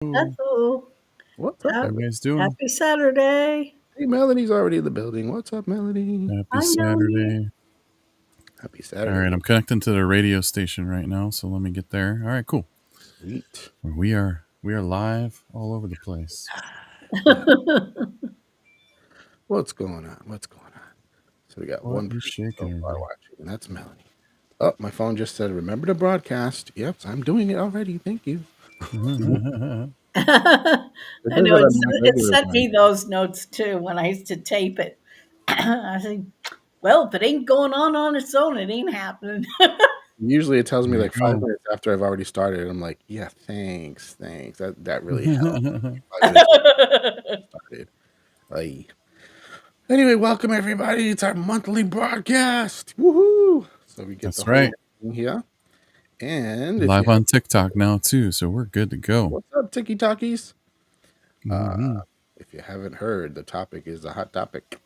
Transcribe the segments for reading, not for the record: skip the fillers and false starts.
That's all. What's up, How you everybody? guys doing? Happy Saturday. Hey, Melanie's already in the building. What's up, Melanie? Happy I know you. Saturday. Happy All Saturday. right, I'm connecting to the radio station right now, so let me get there. All right, cool. Sweet. We are live all over the place. What's going on? What's going on? So we got What one is person so shaking, far everybody? watching, and that's Melanie. Oh, my phone just said, remember to broadcast. Yep, I'm doing it already. Thank you. It I does know that on my it regular sent one. me those notes too when I used to tape it. I think, well, if it ain't going on its own, it ain't happening. Usually it tells me There you like 5 minutes go. after I've already started. I'm like, yeah, thanks. That really helped. 5 minutes started. Like, anyway, welcome everybody. It's our monthly broadcast. Woohoo! So we get the That's whole right. thing here. And if you Live on TikTok now too, so we're good to go. what's up, Tiki Talkies? Uh, Mm-hmm. if you haven't heard, the topic is a hot topic.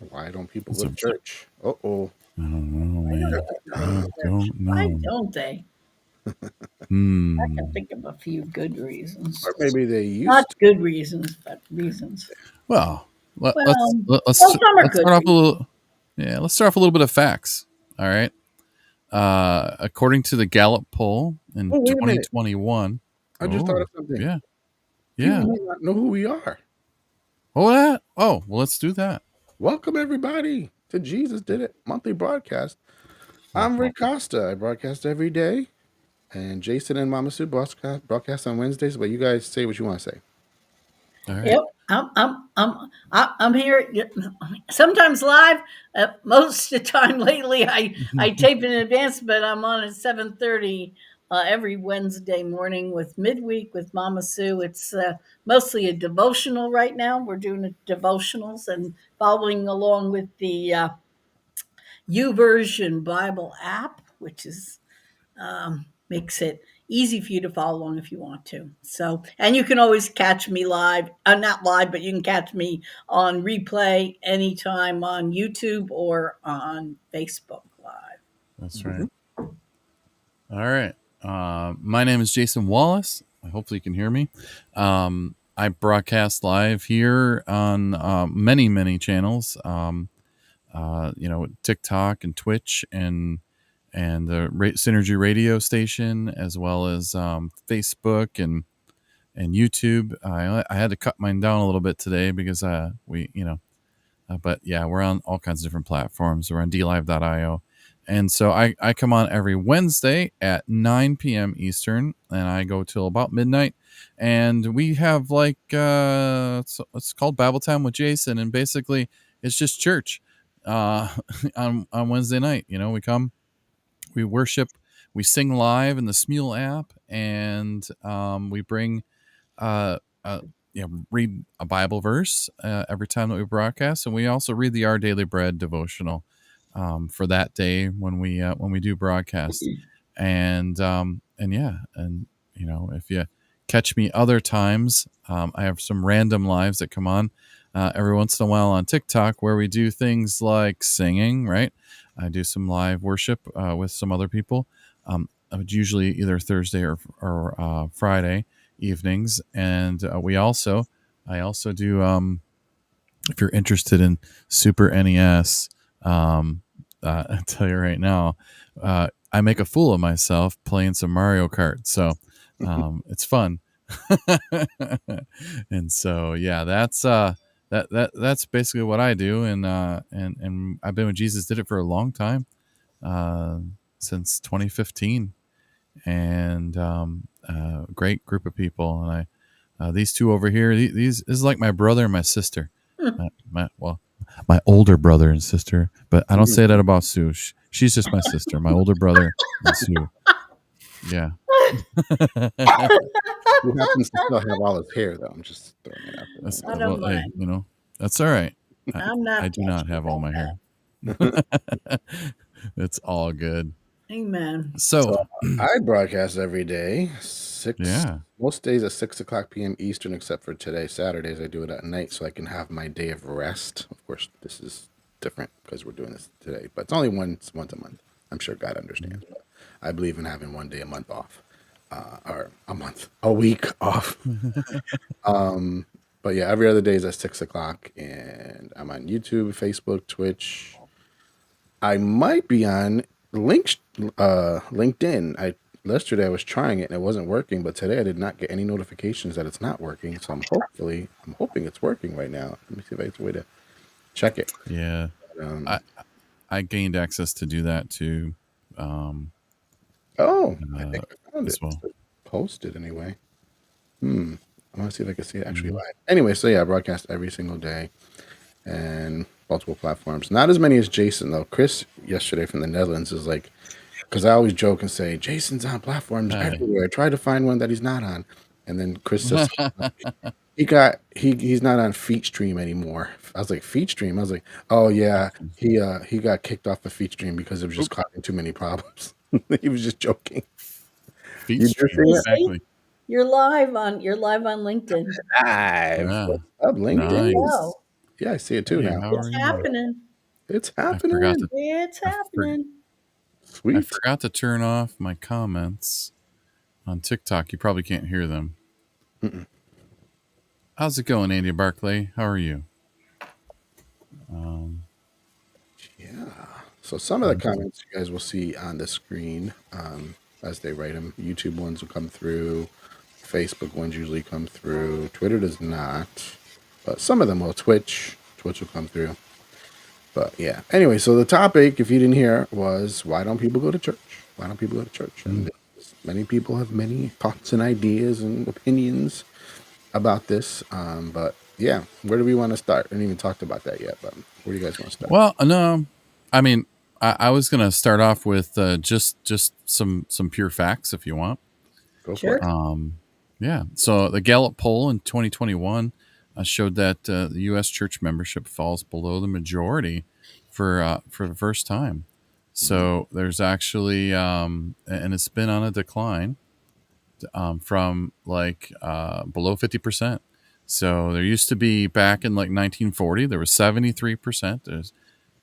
Why don't people go So to church? Uh-oh. I don't know, Why don't man. they go to I church? don't Why know. don't they? I can Hmm. think of a few good reasons. Or maybe they Not used to. good reasons, but reasons. Well, let, let's Well, let, well, let's some are let's good start off a reasons. little. Yeah, let's start off a little bit of facts. All right. According to the Gallup poll in Oh, wait a minute. 2021. I just thought Oh, of something. yeah, People yeah. might not know who we are. Oh, that. Oh, well, let's do that. Welcome everybody to Jesus Did It monthly broadcast. I'm Rick Costa. I broadcast every day. And Jason and Mama Sue broadcast on Wednesdays, but you guys say what you want to say. All right. Yep, I'm here. Sometimes live. Most of the time lately, I tape in advance, but I'm on at 7:30 every Wednesday morning with midweek with Mama Sue. It's mostly a devotional right now. We're doing devotionals and following along with the YouVersion Bible app, which is makes it easy for you to follow along if you want to. So, and you can always catch me live, not live, but you can catch me on replay anytime on YouTube or on Facebook Live. That's Mm-hmm. right. All right. My name is Jason Wallace. Hopefully, you can hear me. I broadcast live here on many channels. TikTok and Twitch and the Synergy radio station, as well as Facebook and YouTube. I had to cut mine down a little bit today because but yeah, we're on all kinds of different platforms. We're on dlive.io. And so I come on every Wednesday at 9 p.m. Eastern, and I go till about midnight. And we have it's called Bible Time with Jason, and basically it's just church on Wednesday night. We come, we worship, we sing live in the Smule app, and we bring uh, uh, read a Bible verse every time that we broadcast, and we also read the Our Daily Bread devotional for that day when we do broadcast, and yeah, and if you catch me other times, I have some random lives that come on every once in a while on TikTok where we do things like singing. Right, I do some live worship with some other people. Usually either Thursday or Friday evenings, and I also do if you're interested in Super NES, I tell you right now, I make a fool of myself playing some Mario Kart, so it's fun. And so yeah, that's basically what I do, and I've been with Jesus Did It for a long time, uh, since 2015, and great group of people. And these two over here, these this is like my brother and my sister. My older brother and sister, but I don't say that about Sue. She's just my sister. My older brother and Sue. Yeah. He happens to still have all his hair, though. I'm just throwing it out there. That's I don't well, hey, mind. that's all right. I'm I not do not touchy have all about my that. hair. It's all good. Amen. So, So I broadcast every day, yeah, most days at 6 o'clock p.m. Eastern, except for today, Saturdays. I do it at night so I can have my day of rest. Of course, this is different because we're doing this today, but it's only once a month. I'm sure God understands, but I believe in having one day a month off. or a week off. But yeah, every other day is at 6 o'clock, and I'm on YouTube, Facebook, Twitch. I might be on LinkedIn. Yesterday I was trying it and it wasn't working, but today I did not get any notifications that it's not working. So I'm hoping it's working right now. Let me see if I have a way to check it. Yeah. I gained access to do that too. I think I found as it. well. It's posted anyway. I want to see if I can see it actually live. Anyway, so yeah, I broadcast every single day and multiple platforms. Not as many as Jason though. Chris yesterday from the Netherlands is like, because I always joke and say Jason's on platforms everywhere. Try to find one that he's not on, and then Chris says he's not on FeedStream anymore. I was like FeedStream. I was like, oh yeah, he got kicked off of FeedStream because it was just causing too many problems. He was just joking. Feed stream, exactly. You're live on LinkedIn. Live. Yeah. What's up, LinkedIn? Nice. Yeah, I see it too now. How are It's you? happening. It's I happening. forgot to, It's happening. Sweet. I forgot to turn off my comments on TikTok. You probably can't hear them. How's it going, Andy Barclay? How are you? Yeah. So some of the comments you guys will see on the screen as they write them. YouTube ones will come through. Facebook ones usually come through. Twitter does not. But some of them will. Twitch will come through. But yeah. Anyway, so the topic, if you didn't hear, was why don't people go to church? Why don't people go to church? And many people have many thoughts and ideas and opinions about this. But yeah, where do we want to start? I haven't even talked about that yet, but where do you guys want to start? Well, no, I mean, I was going to start off with just some pure facts, if you want. Go for it. Yeah. So the Gallup poll in 2021 showed that the U.S. church membership falls below the majority for the first time. So there's actually, and it's been on a decline from like below 50%. So there used to be back in like 1940, there was 73%. There's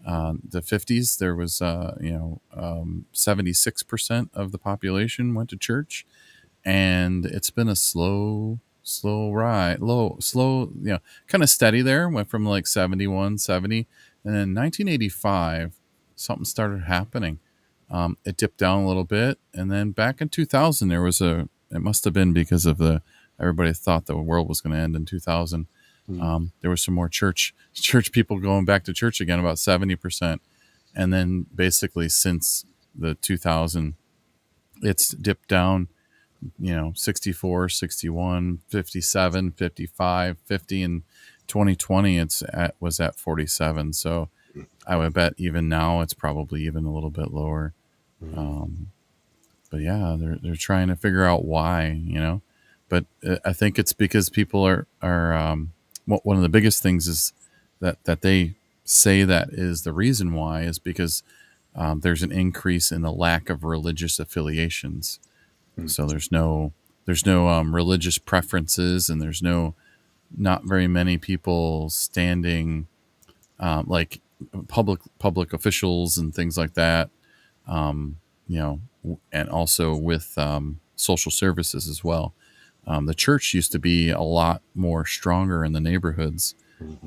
the 50s, there was 76% of the population went to church, and it's been a slow ride, kind of steady there. Went from like 71, 70, and then 1985, something started happening. It dipped down a little bit, and then back in 2000, there was it must have been because of everybody thought the world was going to end in 2000. There was some more church people going back to church again, about 70%. And then basically since the 2000, it's dipped down, 64, 61, 57, 55, 50, and 2020 was at 47. So I would bet even now it's probably even a little bit lower. But yeah, they're trying to figure out why, but I think it's because people are one of the biggest things is that they say that is the reason why is because there's an increase in the lack of religious affiliations. So there's no religious preferences, and there's not very many people standing like public officials and things like that. And also with social services as well. The church used to be a lot more stronger in the neighborhoods,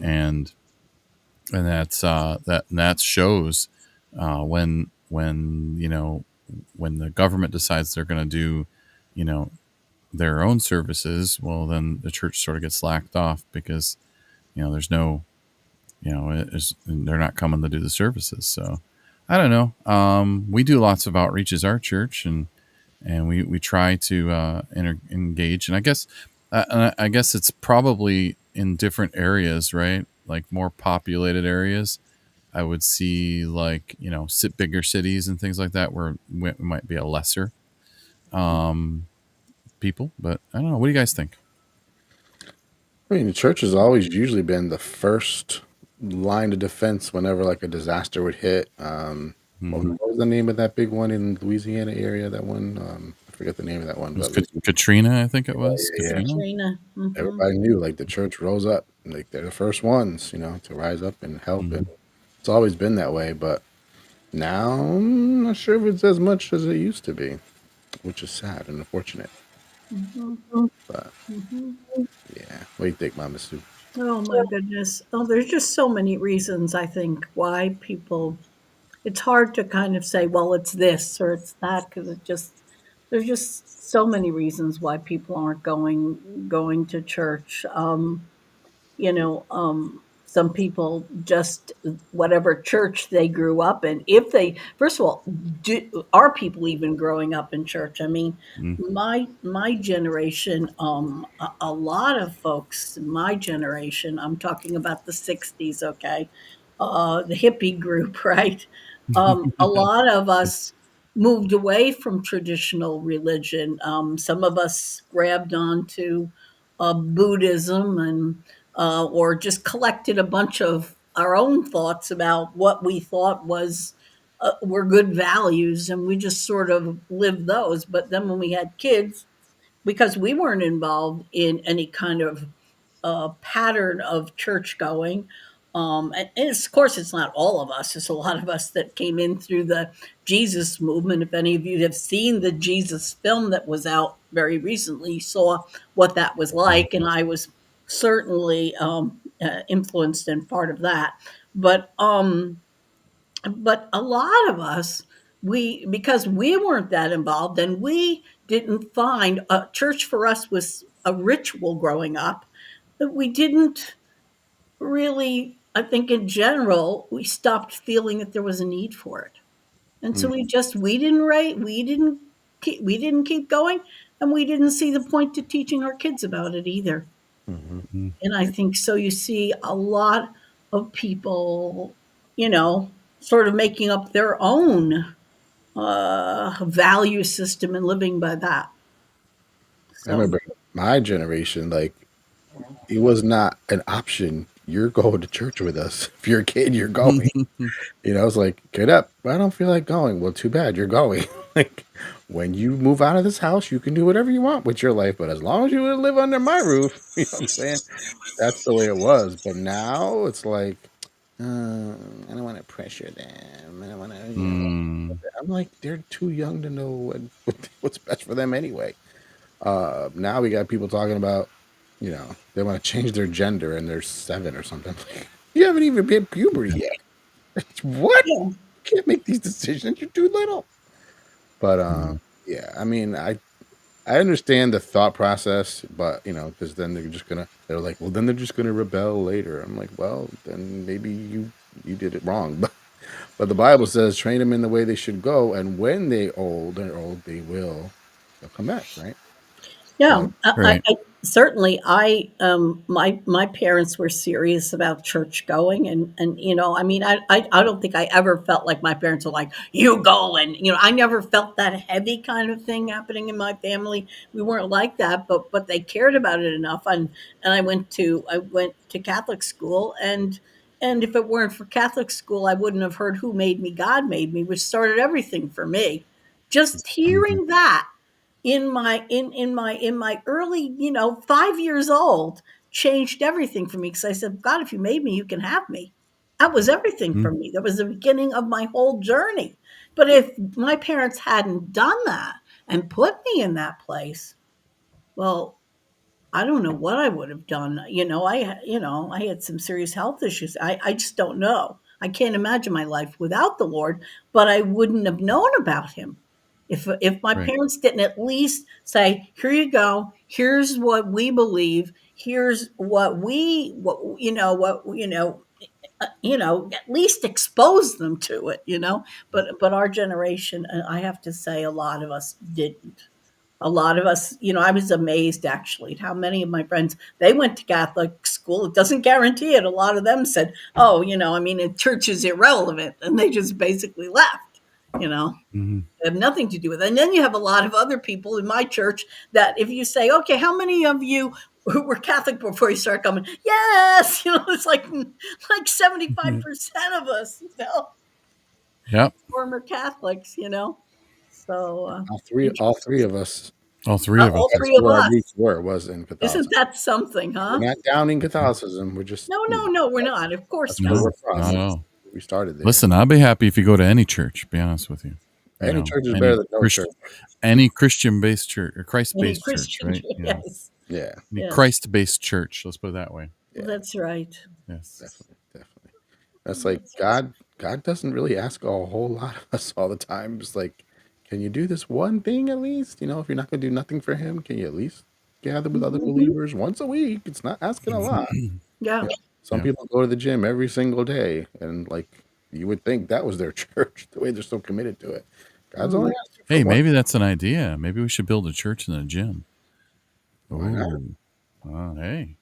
and that shows when the government decides they're going to do their own services. Well, then the church sort of gets slacked off because there's no they're not coming to do the services. So I don't know. We do lots of outreach as our church, and we try to engage. And I guess it's probably in different areas, right? Like more populated areas, I would see like bigger cities and things like that where we might be a lesser people. But I don't know. What do you guys think? I mean, the church has always usually been the first line of defense whenever like a disaster would hit. What was the name of that big one in Louisiana area? That one, I forget the name of that one. It was But Katrina, I think it was. yeah. Katrina. Everybody knew like the church rose up, like they're the first ones, to rise up and help. And it's always been that way. But now I'm not sure if it's as much as it used to be. which is sad and unfortunate. Mhm. But Mhm. yeah, what do you think, Mama Sue? Oh my goodness. Oh, there's just so many reasons I think why people it's hard to kind of say, well, it's this or it's that because there's just so many reasons why people aren't going to church. Some people just whatever church they grew up in. If they, first of all, are people even growing up in church? I mean, Mm. my generation, a lot of folks, my generation, I'm talking about the '60s, okay, the hippie group, right? A lot of us moved away from traditional religion. Some of us grabbed onto Buddhism and or just collected a bunch of our own thoughts about what we thought were good values, and we just sort of lived those. But then when we had kids, because we weren't involved in any kind of pattern of church going. And of course, it's not all of us. It's a lot of us that came in through the Jesus movement. If any of you have seen the Jesus film that was out very recently, you saw what that was like. And I was certainly influenced and part of that. But but a lot of us, we because we weren't that involved and we didn't find a church for us was a ritual growing up that we didn't really, I think in general, we stopped feeling that there was a need for it. And so Mm, we didn't write, we didn't keep going, and we didn't see the point to teaching our kids about it either. mhm. Mm. And I think so you see a lot of people, you know, sort of making up their own value system and living by that. I So remember my generation, like it was not an option. You're going to church with us. If you're a kid, you're going. You know, I was like, get up. I don't feel like going. Well, too bad. You're going. Like, when you move out of this house, you can do whatever you want with your life. But as long as you live under my roof, you know what I'm saying? That's the way it was. But now it's like, I don't want to pressure them. I don't want to, you know. Mm. I'm like, they're too young to know what's best for them anyway. Now we got people talking about, you know, they want to change their gender and they're 7 or something. You haven't even hit puberty yet. What? yeah, You can't make these decisions. You're too little. But Mm. yeah, I mean, I understand the thought process, but you know, because then they're like, well, then they're just gonna rebel later. I'm like, well, then maybe you did it wrong. But the Bible says, train them in the way they should go, and when they're old, they'll come back, right? yeah, So Right. I certainly my parents were serious about church going, and I mean I don't think I ever felt like my parents were like you go, and I never felt that heavy kind of thing happening in my family. We weren't like that, but they cared about it enough, and I went to Catholic school, and if it weren't for Catholic school, I wouldn't have heard "Who Made Me? God Made Me," which started everything for me. Just Mhm. hearing that in my early 5 years old changed everything for me because I said, God, if you made me, you can have me. That was everything Mm. for me. That was the beginning of my whole journey. But if my parents hadn't done that and put me in that place, well, I don't know what I would have done. I had some serious health issues. I just don't know. I can't imagine my life without the Lord, but I wouldn't have known about him if my Right. parents didn't at least say, "Here you go. Here's what we believe. Here's at least expose them to it, But our generation, I have to say, a lot of us didn't. A lot of us, I was amazed actually at how many of my friends they went to Catholic school. It doesn't guarantee it. A lot of them said, "Oh, I mean, church is irrelevant," and they just basically left. You know, Mhm. it have nothing to do with it. And then you have a lot of other people in my church that if you say, "Okay, how many of you who were Catholic before you start coming?" Yes, it's like 75% of us, Yep. former Catholics. So all three interesting. of us. All three of us. All That's three of where our us. roots was in Isn't Catholicism. that something, huh? We're not downing Catholicism. We're just, No, you know, no, no, we're that's not. Of course that's where not. we're No, from. not at all. We started there. Listen, I'll be happy if you go to any church, to be honest with you. Any church is better than no church. Any Christian-based church or Any Christ-based church, Christian, right? yes. Yeah, Any Yeah. Christ-based church. Let's put it that way. yeah, That's right. Yes. definitely. That's like God doesn't really ask a whole lot of us all the time. Just like, can you do this one thing at least? You know, if you're not gonna do nothing for Him, can you at least gather with other believers once a week? It's not asking a lot. Yeah. You know, some Yeah. people go to the gym every single day, and like you would think that was their church, the way they're so committed to it. God's only asking for Hey, one. maybe that's an idea. Maybe we should build a church in a gym. Why not? Oh, hey.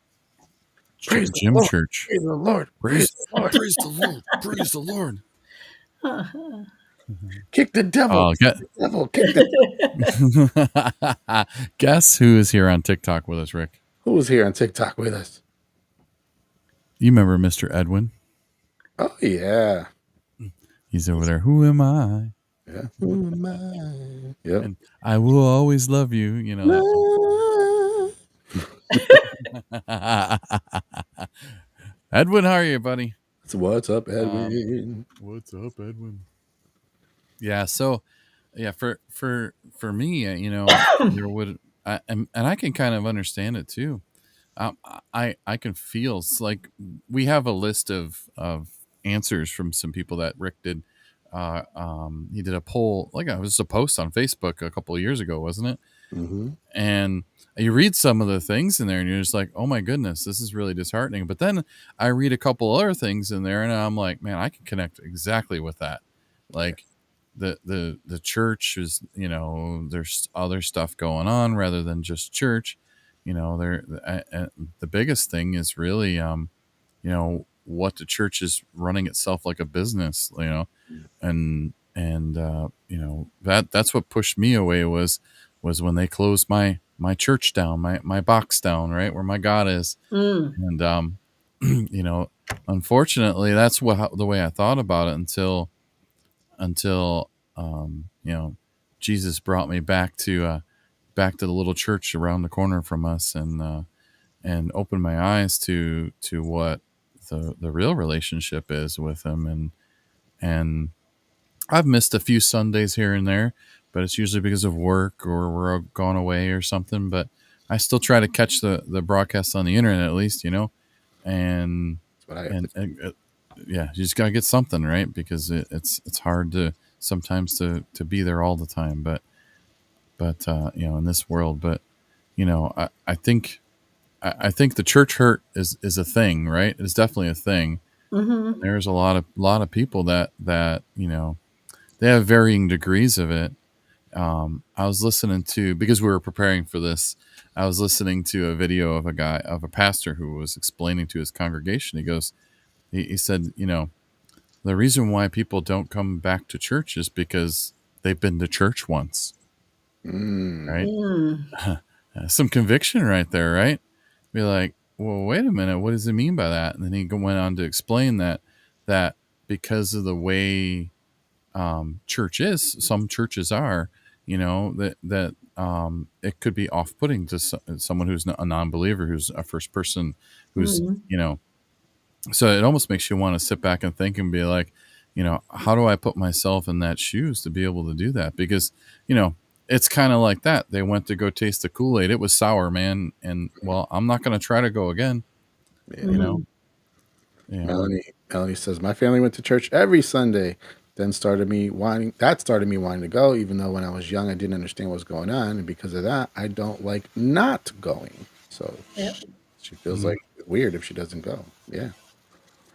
Praise the Gym Lord. church. Praise the Lord. Praise the Lord. Praise the Lord. Praise the Lord. Kick the devil. Oh, Kick the devil. Kick the guess who is here on TikTok with us, Rick? Who's here on TikTok with us? You remember Mr. Edwin? Oh yeah. He's over there. Who am I? Yeah. Who am I? Yep. And I will always love you. You know that thing. Edwin, how are you, buddy? So what's up, Edwin? What's up, Edwin? Yeah. So, yeah, for me, you know, there would, and I can kind of understand it too. I can feel like we have a list of answers from some people that Rick did. He did a poll, like it was a post on Facebook a couple of years ago, wasn't it? Mm-hmm. And you read some of the things in there, and you're just like, "Oh my goodness, this is really disheartening." But then I read a couple other things in there, and I'm like, "Man, I can connect exactly with that." Like the church is, you know, there's other stuff going on rather than just church. You know, the biggest thing is really, you know, what the church is running itself like a business. You know, and you know, that's what pushed me away was when they closed my church down, my box down, right where my God is. And you know, unfortunately, that's the way I thought about it until you know, Jesus brought me back to the little church around the corner from us, and opened my eyes to what the real relationship is with him. And I've missed a few Sundays here and there, but it's usually because of work or we're gone away or something. But I still try to catch the broadcasts on the internet at least, you know, and That's what I have to do. and yeah, you just gotta get something right, because it's hard to sometimes to be there all the time. But you know, in this world, but you know, I think I think the church hurt is a thing, right? It's definitely a thing. Mm-hmm. There's a lot of people that you know, they have varying degrees of it. I was listening to, because we were preparing for this, I was listening to a video of a pastor who was explaining to his congregation. He said, you know, the reason why people don't come back to church is because they've been to church once, right? Some conviction right there, right? Be like, well, wait a minute, what does it mean by that? And then he went on to explain that because of the way church is, some churches are, you know, that it could be off-putting to someone who's a non-believer, who's a first person, who's, you know, so it almost makes you want to sit back and think and be like, you know, how do I put myself in that shoes to be able to do that? Because, you know, it's kind of like that. They went to go taste the Kool-Aid. It was sour, man. And well, I'm not going to try to go again, Yeah. you know? Yeah. Melanie says my family went to church every Sunday. Then started me wanting to go, even though when I was young I didn't understand what was going on, and because of that I don't like not going. So Yep. she feels like weird if she doesn't go. Yeah.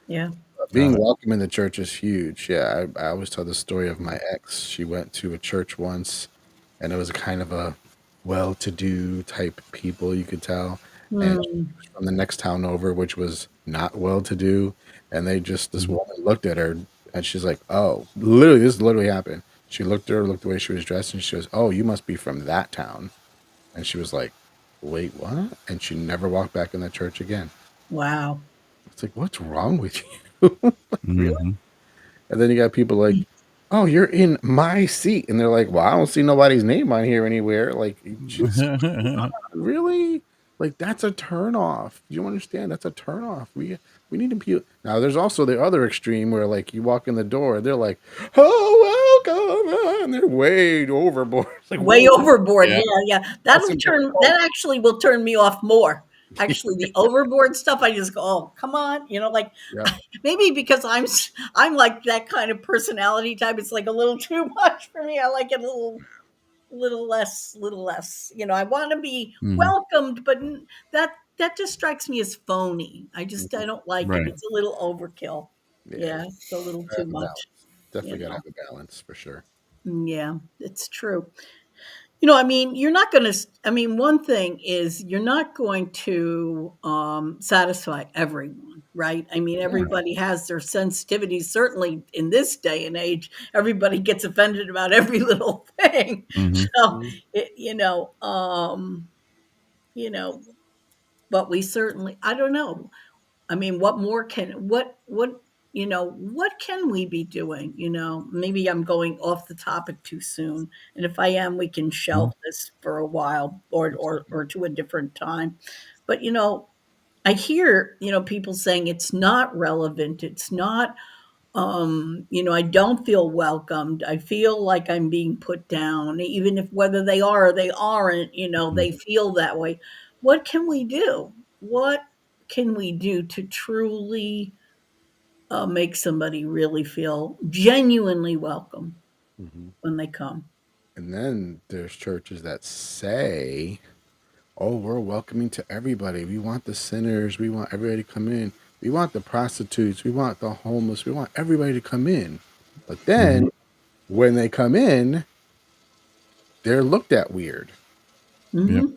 Yeah. Being welcome in the church is huge. Yeah, I always tell the story of my ex. She went to a church once, and it was kind of a well-to-do type people, you could tell. And she was from the next town over, which was not well-to-do. And this woman looked at her, and she's like, "Oh, literally, this literally happened." She looked at her, looked the way she was dressed, and she goes, "Oh, you must be from that town." And she was like, "Wait, what?" And she never walked back in that church again. Wow. It's like, what's wrong with you? Really? Mm-hmm. And then you got people like, "Oh, you're in my seat," and they're like, "Well, I don't see nobody's name on here anywhere." Like, just really, like that's a turnoff. You understand? That's a turnoff. We need to be now. There's also the other extreme where like you walk in the door, they're like, "Oh, welcome, and they're way overboard. It's like, Way whoa, overboard. Yeah. Yeah. that's important. That actually will turn me off more. Actually, the overboard stuff, I just go, oh, come on, like Yep. maybe because I'm like that kind of personality type. It's like a little too much for me. I like it a little less. I want to be Hmm. welcomed, but that just strikes me as phony. I don't like it. Right. It's a little overkill. Yeah, Yeah, it's a little gotta too have a much. balance. You Definitely gotta know. have a balance for sure. Yeah, it's true. You're not going to, one thing is you're not going to satisfy everyone, right? Yeah. Everybody has their sensitivities. Certainly in this day and age, everybody gets offended about every little thing. Hmm. So, Mhm. it, you know, but we certainly, I don't know. What more what can we be doing? Maybe I'm going off the topic too soon. And if I am, we can shelve this for a while or to a different time. But, I hear, people saying it's not relevant. It's not, I don't feel welcomed. I feel like I'm being put down, even if whether they are or they aren't, they feel that way. What can we do? What can we do to truly make somebody really feel genuinely welcome Mhm. when they come? And then there's churches that say, "Oh, we're welcoming to everybody. We want the sinners. We want everybody to come in. We want the prostitutes. We want the homeless. We want everybody to come in." But Hmm. then when they come in, they're looked at weird. Yep. Hmm.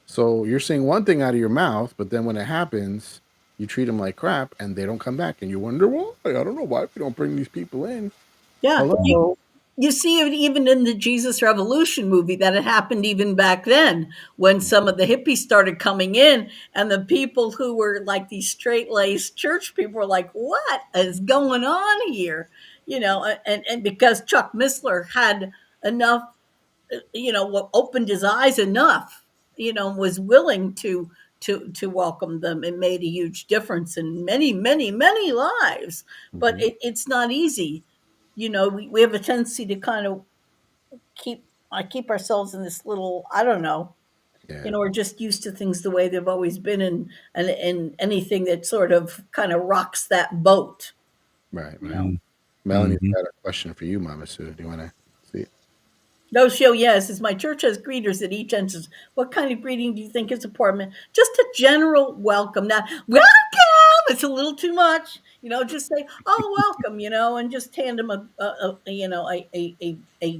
So you're saying one thing out of your mouth, but then when it happens, you treat them like crap and they don't come back. And you wonder why. I don't know why we don't bring these people in. Yeah, Hello. you see it even in the Jesus Revolution movie that it happened even back then when some of the hippies started coming in, and the people who were like these straight laced church people were like, "What is going on here?" And because Chuck Missler had enough, opened his eyes enough, was willing to welcome them. It made a huge difference in many, many, many lives. But Hmm. it's not easy. We have a tendency to kind of keep ourselves in this little, I don't know. Yeah. We're just used to things the way they've always been, and anything that sort of kind of rocks that boat. Right. You Right. know. Melanie's Hmm. got a question for you, Mama Sue. Do you want to see it? No show, yes, as my church has greeters at each entrance. What kind of greeting do you think is important? Just a general welcome. Not welcome. It's a little too much. Just say, "Oh, welcome," and just hand them a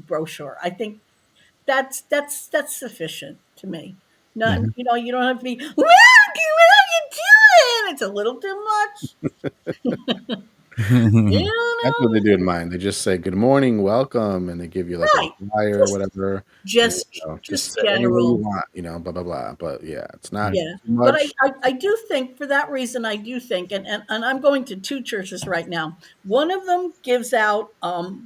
brochure. I think that's sufficient to me. Not, Hmm. you don't have to be welcome. What are you doing? It's a little too much. You That's what know, they do in mine. They just say good morning, welcome, and they give you like a right? flyer or Just whatever. And, just just say any way you general. want, blah blah blah. But yeah, it's not Yeah, too but much. I do think for that reason, I do think, and I'm going to two churches right now. One of them gives out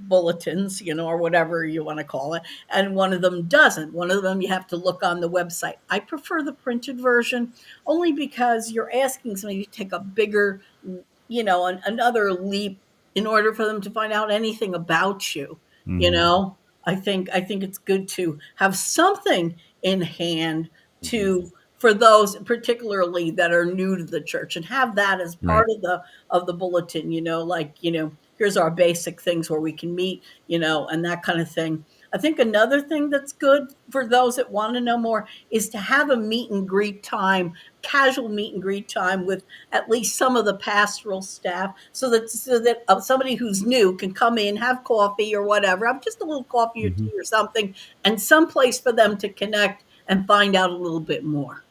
bulletins, or whatever you want to call it, and one of them doesn't. One of them you have to look on the website. I prefer the printed version only because you're asking somebody to take a bigger, another leap in order for them to find out anything about you. You Hmm. know, I think it's good to have something in hand Mhm. to for those particularly that are new to the church, and have that as Right. part of the bulletin, like, here's our basic things where we can meet, and that kind of thing. I think another thing that's good for those that want to know more is to have a meet and greet time, casual meet and greet time with at least some of the pastoral staff, so that somebody who's new can come in, have coffee or whatever, have just a little coffee or Hmm. tea or something, and some place for them to connect and find out a little bit more.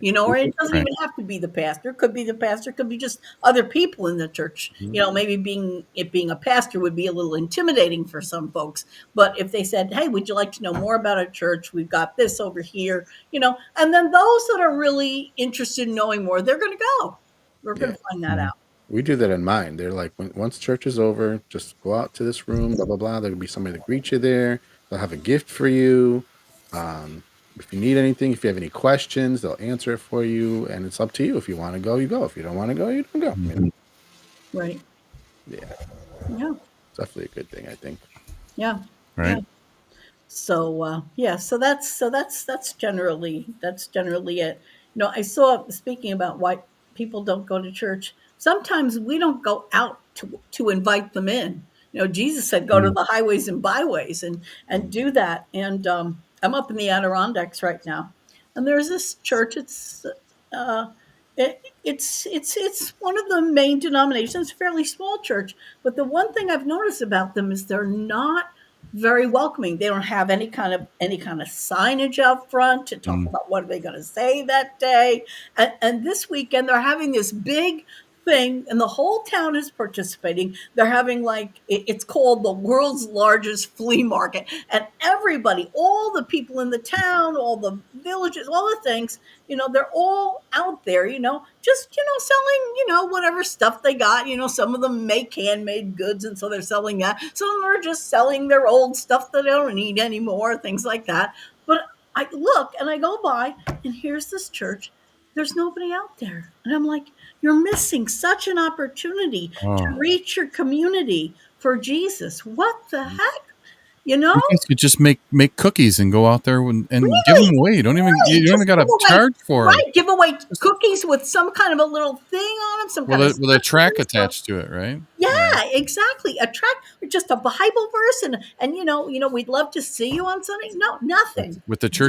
Or it doesn't Right. even have to be the pastor. It could be the pastor, it could be just other people in the church. Mhm. Maybe being a pastor would be a little intimidating for some folks. But if they said, "Hey, would you like to know more about our church? We've got this over here," and then those that are really interested in knowing more, they're going to go. We're going Yeah. to find that Hmm. out. We do that in mine. They're like, once church is over, just go out to this room, blah blah blah. There'll be somebody to greet you there. They'll have a gift for you. Um, if you need anything, if you have any questions, they'll answer it for you. And it's up to you. If you want to go, you go. If you don't want to go, you don't go. Hmm. Right. Yeah, Yeah. it's definitely a good thing, I think. Yeah. Yeah. right? Yeah, that's generally it. I saw, speaking about why people don't go to church. Sometimes we don't go out to invite them in. Jesus said, "Go to Mm, the highways and byways and do that." And I'm up in the Adirondacks right now, and there's this church. Uh, it's one of the main denominations, fairly small church. But the one thing I've noticed about them is they're not very welcoming. They don't have any kind of signage out front to talk mm. about what are they going to say that day. And this weekend they're having this big thing, and the whole town is participating. They're having, like, it's called the world's largest flea market, and everybody, all the people in the town, all the villages, all the things, they're all out there, just selling, whatever stuff they got. Some of them make handmade goods, and so they're selling that. Some of them are just selling their old stuff that they don't need anymore, things like that. But I look and I go by, and here's this church. There's nobody out there. And I'm like, you're missing such an opportunity to Oh, reach your community for Jesus. What the heck? You know? you guys could just make cookies and go out there and give them Really? away. You Really? don't even Just got give to away, charge for them. right, give away cookies with some kind of a little thing on them, some kind of With a special track thing. So attached to it, right? yeah, exactly. A track or just a Bible verse, and we'd love to see you on Sunday. No, nothing. With the Zero.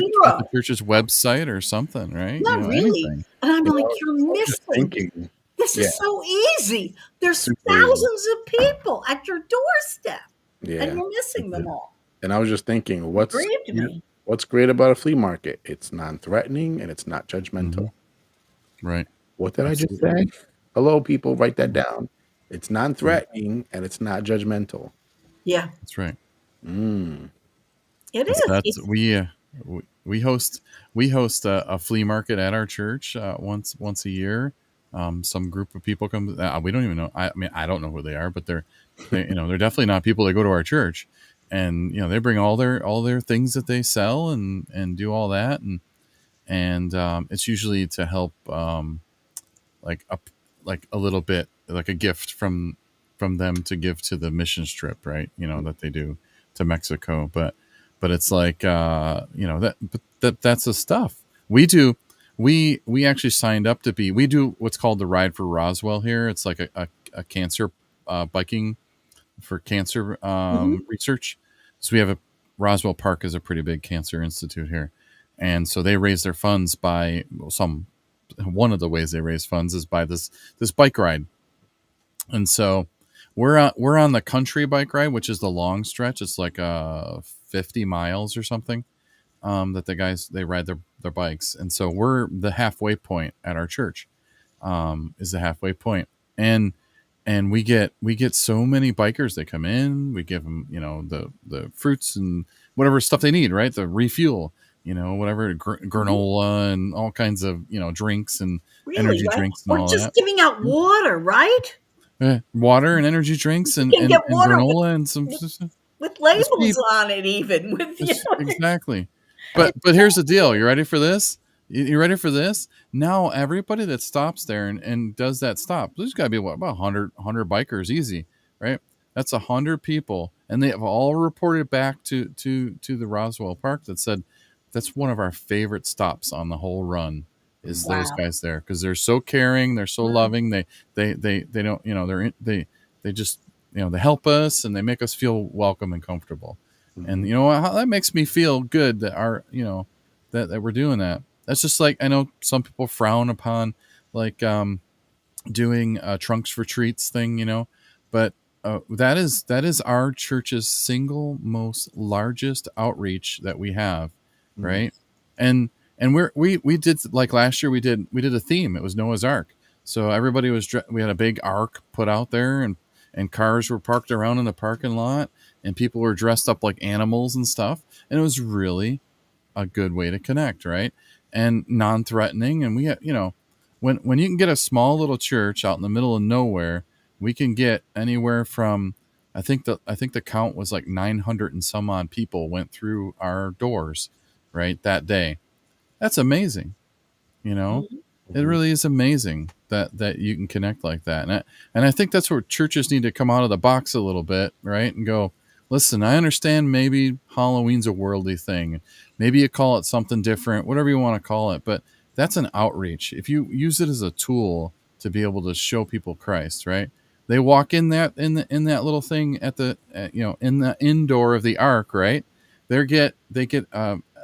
church's website or something, right? Not really. Anything. And I'm You like, know, you're I was just missing. thinking, This yeah, is so easy. There's super easy. thousands of people at your doorstep, and Yeah. you're missing them all. And I was just thinking, It grieved me. what's great about a flea market? It's non-threatening and it's not judgmental. Hmm. Right. What did I just Absolutely. say? Hello, people, write that Mhm. down. It's Right. non-threatening and it's not judgmental. Yeah, That's right. Mm. it is. That's we host a flea market at our church once a year. Some group of people come. We don't even know. I mean, I don't know who they are, but they're definitely not people that go to our church. And they bring all their things that they sell and do all that, and it's usually to help, like a like a little bit, like a gift from them to give to the mission trip, right? That they do to Mexico. But it's like, that's the stuff we do. We actually signed up to be. We do what's called the Ride for Roswell here. It's like a cancer, biking for cancer, Mhm. research. So we have a Roswell Park is a pretty big cancer institute here, and so they raise their funds by, well, some one of the ways they raise funds is by this bike ride. And so we're on the country bike ride, which is the long stretch. It's like 50 miles or something, that the guys, they ride their bikes. And so we're the halfway point at our church, is the halfway point. And we get so many bikers that come in. We give them, the fruits and whatever stuff they need, right? The refuel, whatever, Mhm. granola and all kinds of, drinks and Really, energy right? drinks and Or all just that. giving out water, right? Water and energy drinks You and, can and, get and water granola and some with, just with cheap. labels on it, even with Just exactly. But it's but so here's the deal. weird. You ready for this? You ready for this? Now everybody that stops there and does that stop, there's got to be what, about 100 bikers, easy, right? That's 100 people, and they have all reported back to the Roswell Park that said that's one of our favorite stops on the whole run. Is those Wow. guys there, because they're so caring, they're so Wow. loving. They don't, they just, they help us and they make us feel welcome and comfortable. And Mhm. that makes me feel good that that we're doing that. That's just like, I know some people frown upon, like, doing trunks for treats thing, but that is our church's single most largest outreach that we have, Mm. right? And we did, like, last year we did a theme. It was Noah's Ark. So everybody we had a big ark put out there, and cars were parked around in the parking lot, and people were dressed up like animals and stuff, and it was really a good way to connect, right? And non-threatening. And when you can get a small little church out in the middle of nowhere, we can get anywhere from, I think the count was like 900 and some odd people went through our doors, right, that day. That's amazing. you know Mhm. it Mhm. really is amazing that you can connect like that. And I think that's where churches need to come out of the box a little bit, right, and go, listen, I understand maybe Halloween's a worldly thing. Maybe you call it something different, whatever you want to call it, but that's an outreach. If you use it as a tool to be able to show people Christ, right? They walk in in that little thing at the in the indoor of the ark, right? They get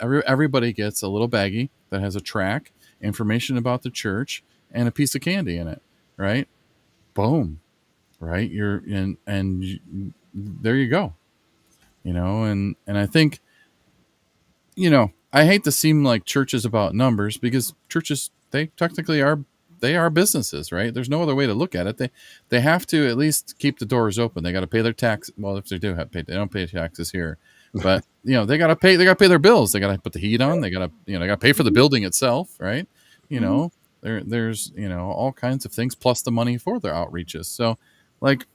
everybody gets a little baggie that has a track, information about the church, and a piece of candy in it, right? Boom, right? You're in, and there you go, and I think, I hate to seem like church is about numbers, because churches, they technically are, they are businesses, right? There's no other way to look at it. They have to at least keep the doors open. They got to pay their tax. Well, if they do have pay, they don't pay taxes here, but they got to pay their bills. They got to put the heat on. They got to pay for the building itself, right? You Mhm. know, there's all kinds of things, plus the money for their outreaches. So, like,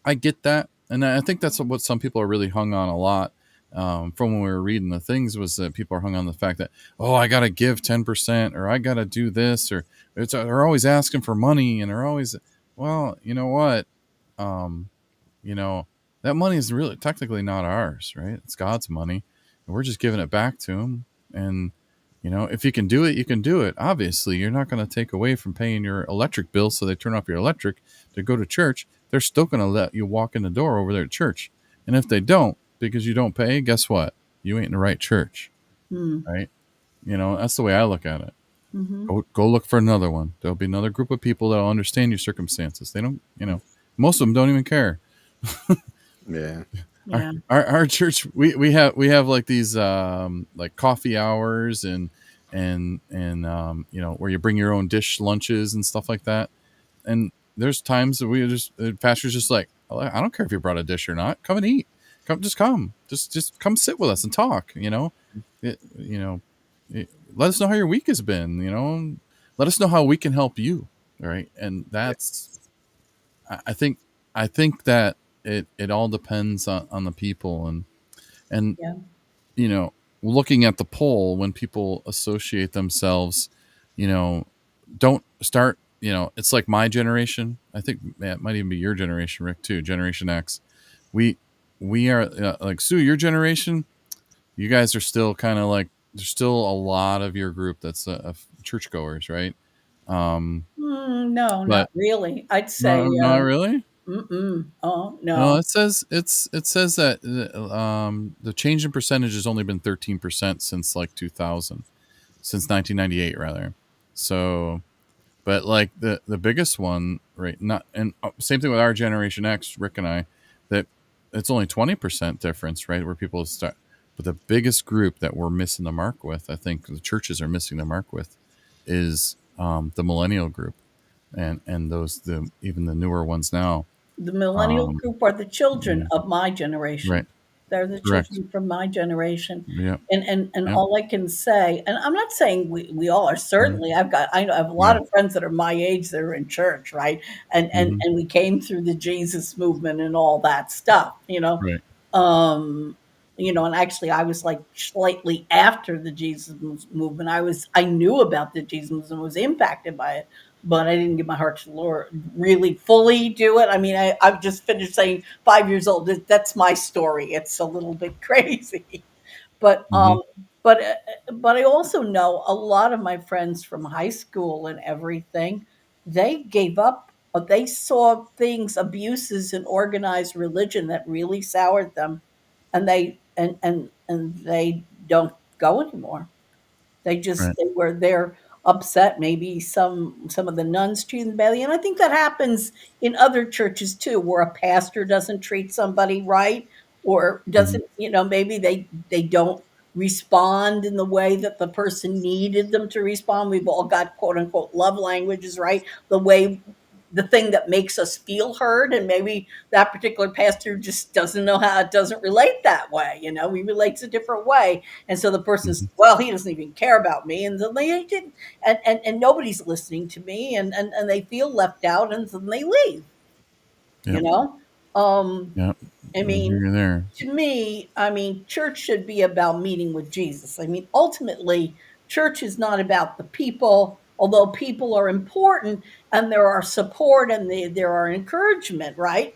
I get that, and I think that's what some people are really hung on a lot. From when we were reading the things, was that people are hung on the fact that, oh, I got to give 10%, or I got to do this, or they're always asking for money, and they're always, well, you know what, um, you know that money is really technically not ours, right? It's God's money, and we're just giving it back to Him. And if you can do it, you can do it. Obviously, you're not going to take away from paying your electric bill, so they turn off your electric to go to church. They're still going to let you walk in the door over there at church. And if they don't, because you don't pay, guess what? You ain't in the right church, Mm. right? That's the way I look at it. Mhm. Go look for another one. There'll be another group of people that'll understand your circumstances. They don't, most of them don't even care. Yeah. our, Yeah. our church, we have like these like coffee hours, and where you bring your own dish lunches and stuff like that. And there's times that the pastor's just like, I don't care if you brought a dish or not, come and eat. Just come sit with us and talk. It, you know Let us know how your week has been. Let us know how we can help you. Right. And Yeah. that's, I think that it all depends on the people. And Yeah. you know looking at the poll, when people associate themselves, you know don't start, it's like my generation. I think, man, it might even be your generation, Rick, too, Generation X. We we are, like, Sue, your generation, you guys are still kind of like, there's still a lot of your group that's churchgoers, right? um No, not but really. I'd say, no, not really. mm-mm. Oh, No, no. it says that the change in percentage has only been 13% since like 2000, since 1998 rather. So, but like the biggest one, right? Not, and same thing with our Generation X, Rick and I, that it's only 20% difference, right? Where people start, but the biggest group that we're missing the mark with, I think the churches are missing the mark with, is the millennial group, and those, the even the newer ones now. The millennial Um, group are the children yeah, of my generation. right, They're the correct. children from my generation. Yep, And yep, all I can say, and I'm not saying we all are, mhm, certainly. I know I have a lot yeah, of friends that are my age that are in church, right? mhm, And we came through the Jesus movement and all that stuff, right, Um, and actually I was like slightly after the Jesus movement. I knew about the Jesus movement and was impacted by it, but I didn't give my heart to the Lord, really fully do it. I mean, I've just finished saying 5 years old. That's my story. It's a little bit crazy, but mhm, but I also know a lot of my friends from high school and everything. They gave up. They saw things, abuses in organized religion that really soured them, and they don't go anymore. right, They're upset. Maybe some of the nuns treat them badly, and I think that happens in other churches too, where a pastor doesn't treat somebody right, or mhm, doesn't, maybe they don't respond in the way that the person needed them to respond. We've all got quote unquote love languages, right? The thing that makes us feel heard, and maybe that particular pastor just doesn't know how, it doesn't relate that way. He relates a different way, and so the person's, mhm, well, he doesn't even care about me, and then they didn't, and nobody's listening to me, and they feel left out, and then they leave. You yep, know, um, yep. I I hear mean, you there. to me, I mean, church should be about meeting with Jesus. I mean, ultimately, church is not about the people. although people are important and there are support and there are encouragement, right?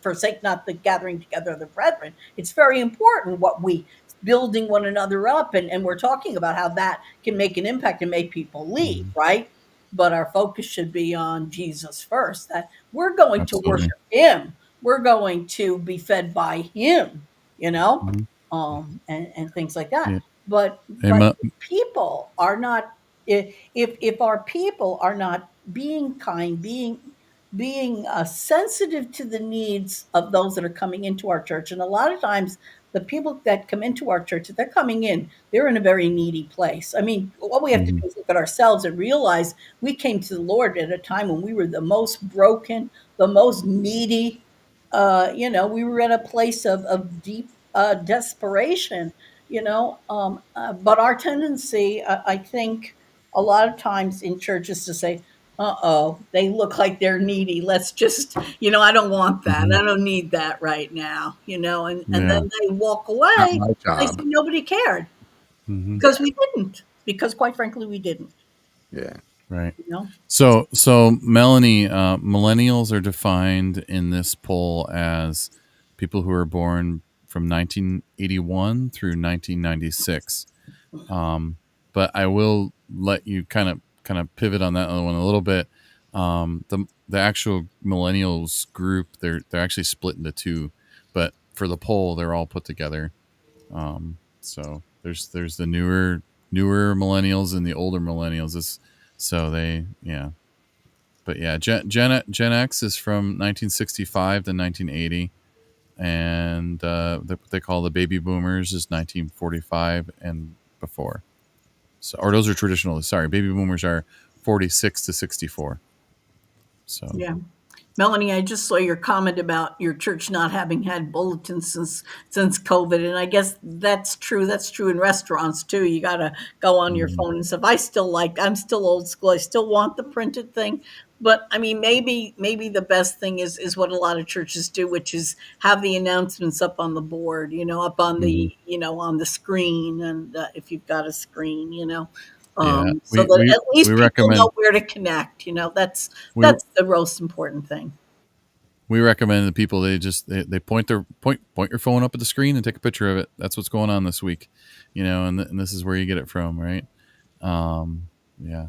Forsake not the gathering together of the brethren. It's very important what we building one another up, and we're talking about how that can make an impact and make people leave, Mhm. right? But our focus should be on Jesus first, that we're going to Absolutely. worship him, we're going to be fed by him, you know, Mhm. and things like that. Yeah. Hey, But if people are not, if our people are not being kind, being sensitive to the needs of those that are coming into our church, and a lot of times the people that come into our church, they're coming in, they're in a very needy place. I mean, what we have to Mhm. do is look at ourselves and realize we came to the Lord at a time when we were the most broken, the most needy. We were at a place of deep desperation. But our tendency, I think, a lot of times in churches to say, they look like they're needy. Let's just, I don't want that. Mhm. I don't need that right now, and Yeah. then they walk Not away. my They say job. nobody cared Mhm. because we didn't, because quite frankly, we didn't, Yeah. Right. you know? So Melanie, millennials are defined in this poll as people who were born from 1981 through 1996. Um, but I will let you kind of pivot on that other one a little bit. The actual millennials group, they're actually split into two, but for the poll, they're all put together. So there's the newer millennials and the older millennials. So they, yeah. But yeah, Gen X is from 1965 to 1980, and what they call the baby boomers is 1945 and before. So, or those are traditional. Sorry, baby boomers are 46 to 64. So, Yeah. Melanie, I just saw your comment about your church not having had bulletins since COVID, and I guess that's true. That's true in restaurants too. You got to go on your mhm. phone and stuff. I'm still old school. I still want the printed thing, but I mean, maybe the best thing is what a lot of churches do, which is have the announcements up on the board. Up on Mhm. on the screen, and if you've got a screen, Yeah, so we that we at least we people know recommend where to connect. That's we that's the most important thing. we recommend the people they point your phone up at the screen and take a picture of it. That's what's going on this week, and this is where you get it from, right? Yeah.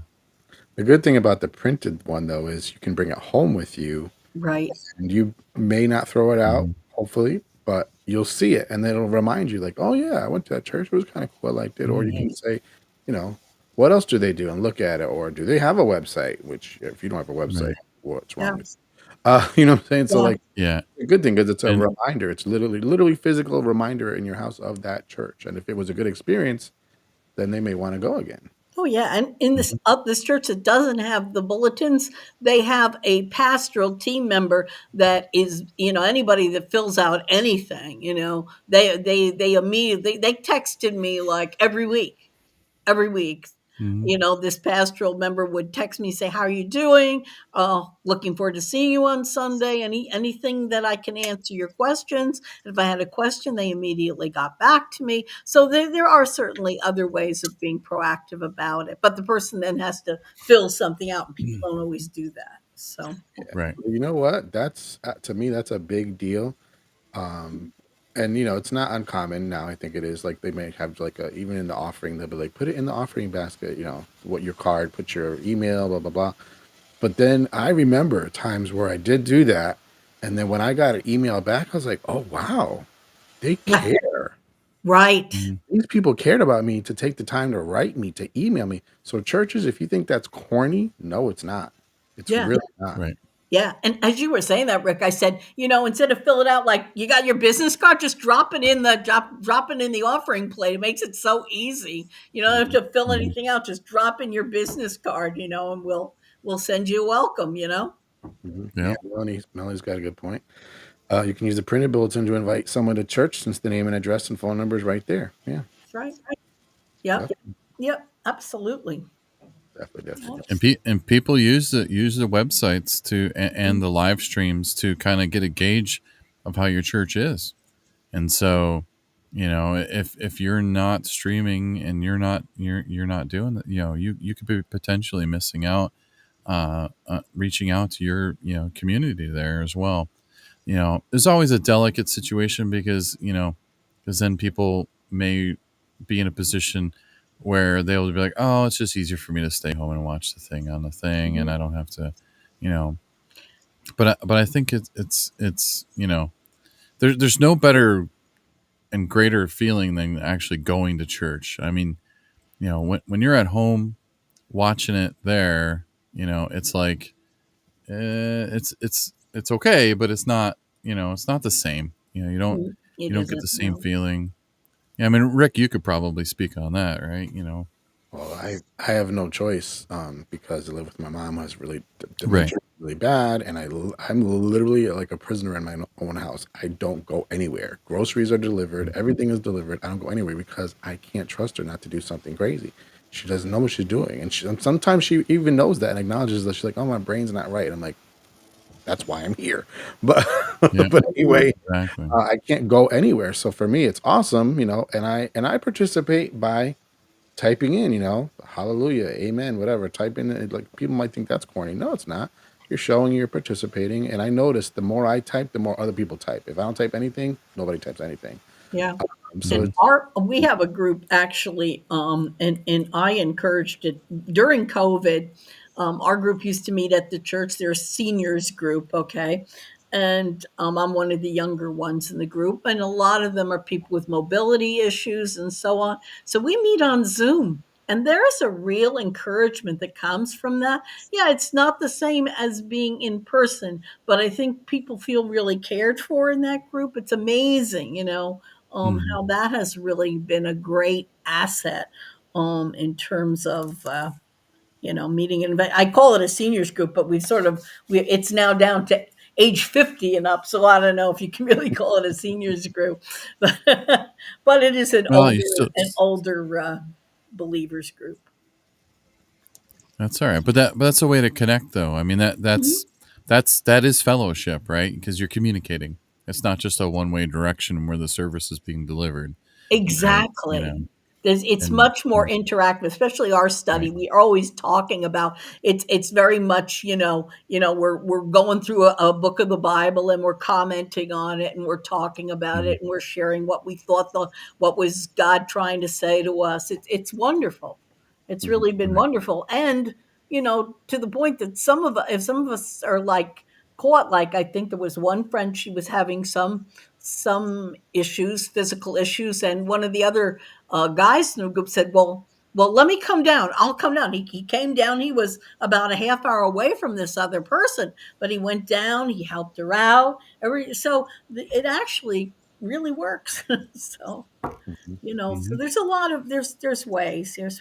The good thing about the printed one though is you can bring it home with you, Right. and you may not throw it out, Mhm. hopefully, but you'll see it, and then it'll remind you, like, "Oh yeah, I went to that church. It was kind of cool. I liked it." Or you Mhm. can say, you know, "What else do they do?" and look at it, or do they have a website? Which, if you don't have a website, Right. what's Yeah. wrong with you? You know what I'm saying? So Yeah. like, Yeah. the good thing is it's a And reminder. It's literally physical reminder in your house of that church, and if it was a good experience, then they may want to go again. Oh, yeah, and in Mhm. this church that doesn't have the bulletins, they have a pastoral team member that is, anybody that fills out anything, they immediately they texted me like every week. Mhm. This pastoral member would text me, say, "How are you doing? Looking forward to seeing you on Sunday. Anything that I can answer your questions." And if I had a question, they immediately got back to me. So there are certainly other ways of being proactive about it. But the person then has to fill something out, and people don't always do that. So Yeah. Right. You know what? That's to me, that's a big deal. Um, and it's not uncommon now. I think it is like they may have like even in the offering, they'll be like, put it in the offering basket. What your card, put your email, blah blah blah. But then I remember times where I did do that, and then when I got an email back, I was like, oh wow, they care. right. Mhm. These people cared about me to take the time to write me, to email me. So churches, if you think that's corny, no, it's not. It's Yeah. really not. Right. Yeah, and as you were saying that, Rick, I said, instead of fill it out like you got your business card, just drop it in the offering plate. It makes it so easy. You don't Mhm. have to fill Mhm. anything out. Just drop in your business card, and we'll send you a welcome. Yeah, Yep. Melanie's got a good point. You can use the printed bulletin to invite someone to church since the name and address and phone number is right there. Yeah, That's right. Yep. definitely, Yep. Absolutely. definitely, definitely. And people use the websites and the live streams to kind of get a gauge of how your church is. And so if you're not streaming and you're not doing that, you could be potentially missing out, reaching out to your community there as well. There's always a delicate situation because then people may be in a position where they'll be like, oh, it's just easier for me to stay home and watch the thing on the thing, and Mhm. I don't have to, you know. But I think it's there's no better and greater feeling than actually going to church. I mean, when you're at home watching it there, it's like it's okay, but it's not the same. You It don't get the isn't, same no. feeling. Yeah, I mean, Rick, you could probably speak on that, right? Well, I have no choice because I live with my mom who has really Right. dementia really bad, and I'm literally like a prisoner in my own house. I don't go anywhere. Groceries are delivered, everything is delivered. I don't go anywhere because I can't trust her not to do something crazy. She doesn't know what she's doing, and sometimes she even knows that and acknowledges that. She's like, "Oh, my brain's not right." And I'm like, "That's why I'm here." But Yeah. but Mhm. anyway, Exactly. I can't go anywhere. So for me, it's awesome, and I participate by typing in, hallelujah, amen, whatever. Type in it. Like people might think that's corny. No, it's not. You're showing you're participating. And I notice the more I type, the more other people type. If I don't type anything, nobody types anything. Yeah. So And it's our we have a group actually, and I encouraged it during COVID. Our group used to meet at the church. They're a seniors group, okay, and I'm one of the younger ones in the group, and a lot of them are people with mobility issues and so on. So we meet on Zoom, and there is a real encouragement that comes from that. Yeah, it's not the same as being in person, but I think people feel really cared for in that group. It's amazing, Mhm. how that has really been a great asset in terms of meeting and I call it a seniors group, but it's now down to age 50 and up, so I don't know if you can really call it a seniors group, but but it is an Well, older you still an older believers group. that's all right, but that's a way to connect, though. I mean Mhm. that is fellowship, right? Because you're communicating. It's not just a one way direction where the service is being delivered, right? Exactly. It's And much more interactive, especially our study. right. We are always talking about it's very much, we're going through a book of the Bible and we're commenting on it and we're talking about Mhm. it and we're sharing what we thought what was God trying to say to us. It's wonderful. It's Mhm. really been Right. wonderful. And, to the point that if some of us are like caught, like I think there was one friend, she was having some issues, physical issues, and one of the other guys in the group said, "Well, let me come down. I'll come down." He came down. He was about a half hour away from this other person, but he went down. He helped her out. It actually really works. so Mhm. so Mhm. there's a lot of there's ways. Yeah.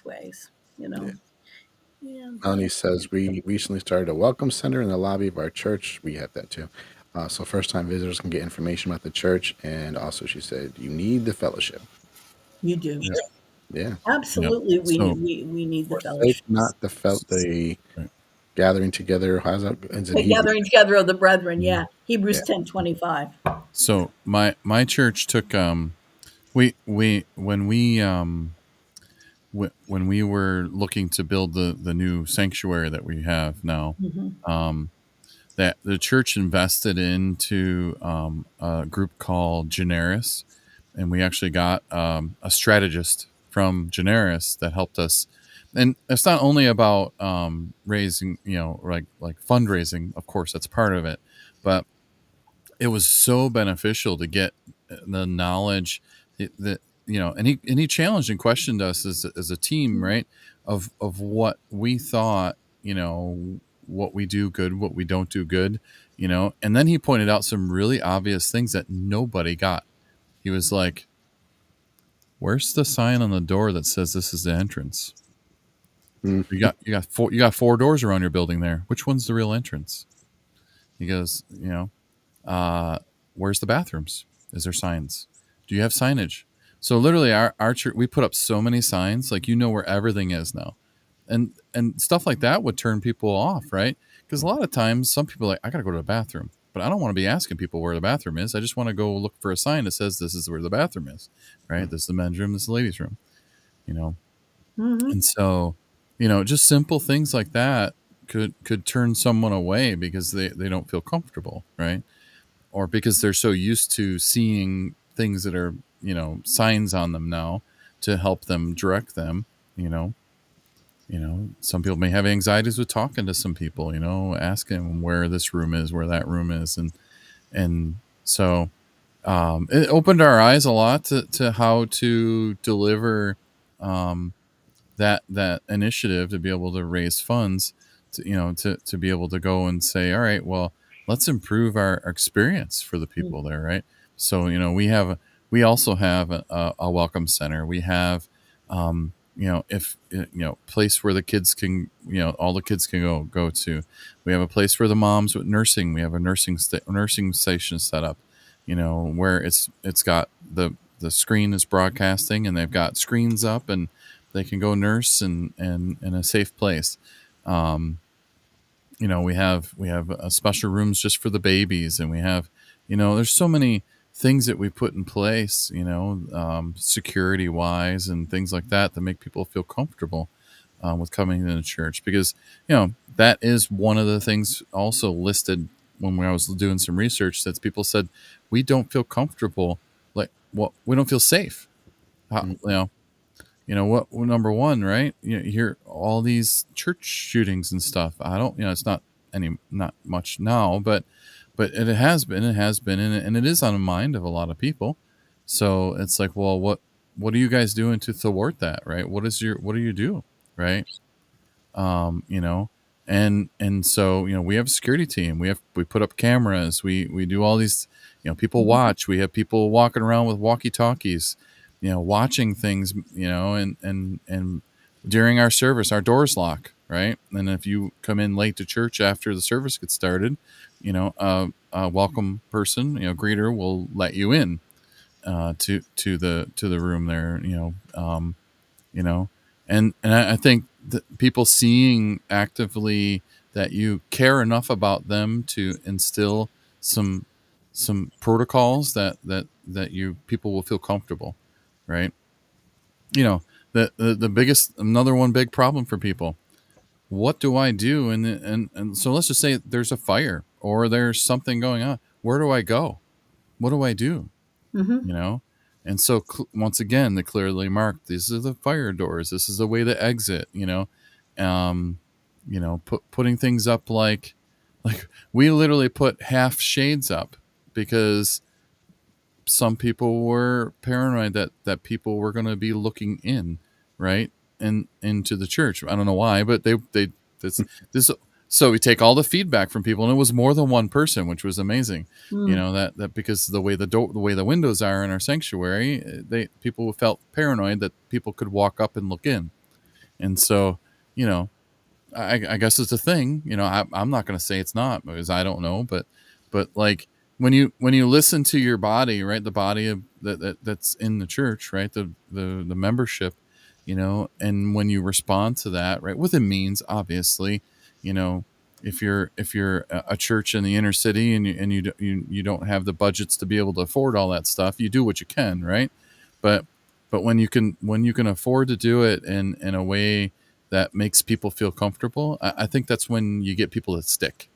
Yeah. Melanie says we recently started a welcome center in the lobby of our church. We have that too. So first time visitors can get information about the church. And also she said, you need the fellowship. You do. Yeah. Yeah. Yep. Absolutely, So we need the For sake fellowships. not the right. gathering together. How's that? It's in The Hebrew. gathering together of the brethren, Mhm. yeah. Hebrews Yeah. 10:25. So my church took we when we were looking to build the new sanctuary that we have now, Mhm. um, that the church invested into a group called Generis, and we actually got a strategist from Generis that helped us. And it's not only about raising, like fundraising. Of course, that's part of it, but it was so beneficial to get the knowledge that and he challenged and questioned us as a team, right, of what we thought, what we do good, what we don't do good, and then he pointed out some really obvious things that nobody got. He was like, where's the sign on the door that says this is the entrance? Mm. You got four doors around your building there. Which one's the real entrance? He goes, where's the bathrooms? Is there signs? Do you have signage? So literally, our church, we put up so many signs, like where everything is now, and stuff like that would turn people off, right? Because a lot of times, some people are like, I gotta go to the bathroom. but I don't want to be asking people where the bathroom is. I just want to go look for a sign that says this is where the bathroom is, right? This is the men's room, this is the ladies' room, you know. Mm-hmm. And so, just simple things like that could turn someone away because they don't feel comfortable, right? Or because they're so used to seeing things that are, signs on them now to help them direct them, you know. Some people may have anxieties with talking to some people, asking them where this room is, where that room is, and so it opened our eyes a lot to how to deliver um, that initiative to be able to raise funds to be able to go and say, all right, well, let's improve our experience for the people there, right? So we also have a welcome center. We have if place where the kids can, all the kids can go to. We have a place for the moms with nursing. We have a nursing station set up, where it's got the screen is broadcasting, and they've got screens up, and they can go nurse and in a safe place. Um, we have special rooms just for the babies, and we have, there's so many things that we put in place, security wise and things like that make people feel comfortable with coming into the church, because that is one of the things also listed when I was doing some research, that people said we don't feel comfortable, like, well, we don't feel safe. How, what, number one, right? You hear all these church shootings and stuff. I don't, it's not much now, but it has been, and it is on the mind of a lot of people. So it's like, well, what are you guys doing to thwart that, right? What do you do, right? You know, and so, we have a security team. We put up cameras. We do all these, people watch. We have people walking around with walkie talkies, watching things, and during our service, our doors lock, right? And if you come in late to church after the service gets started, a welcome person, greeter, will let you in to the room there, you know, and I think that people seeing actively that you care enough about them to instill some protocols that you people will feel comfortable, right? The biggest, another one big problem for people, what do I do? And so let's just say there's a fire or there's something going on. Where do I go? What do I do? Mm-hmm. you know and so once again, they clearly marked, these are the fire doors, this is the way to exit. um putting things up, like we literally put half shades up because some people were paranoid that people were going to be looking in, right, and into the church. I don't know why, but they this so we take all the feedback from people, and it was more than one person, which was amazing. Mm. That because the way the way the windows are in our sanctuary, people felt paranoid that people could walk up and look in. And so, you know I guess it's a thing. I'm not going to say it's not, because I don't know, but like, when you listen to your body, right, the body of that's in the church, right, the membership, and when you respond to that, right, with a means, obviously, you know, if you're a church in the inner city, and you don't have the budgets to be able to afford all that stuff, you do what you can, right, but when you can afford to do it in a way that makes people feel comfortable, I think that's when you get people that stick.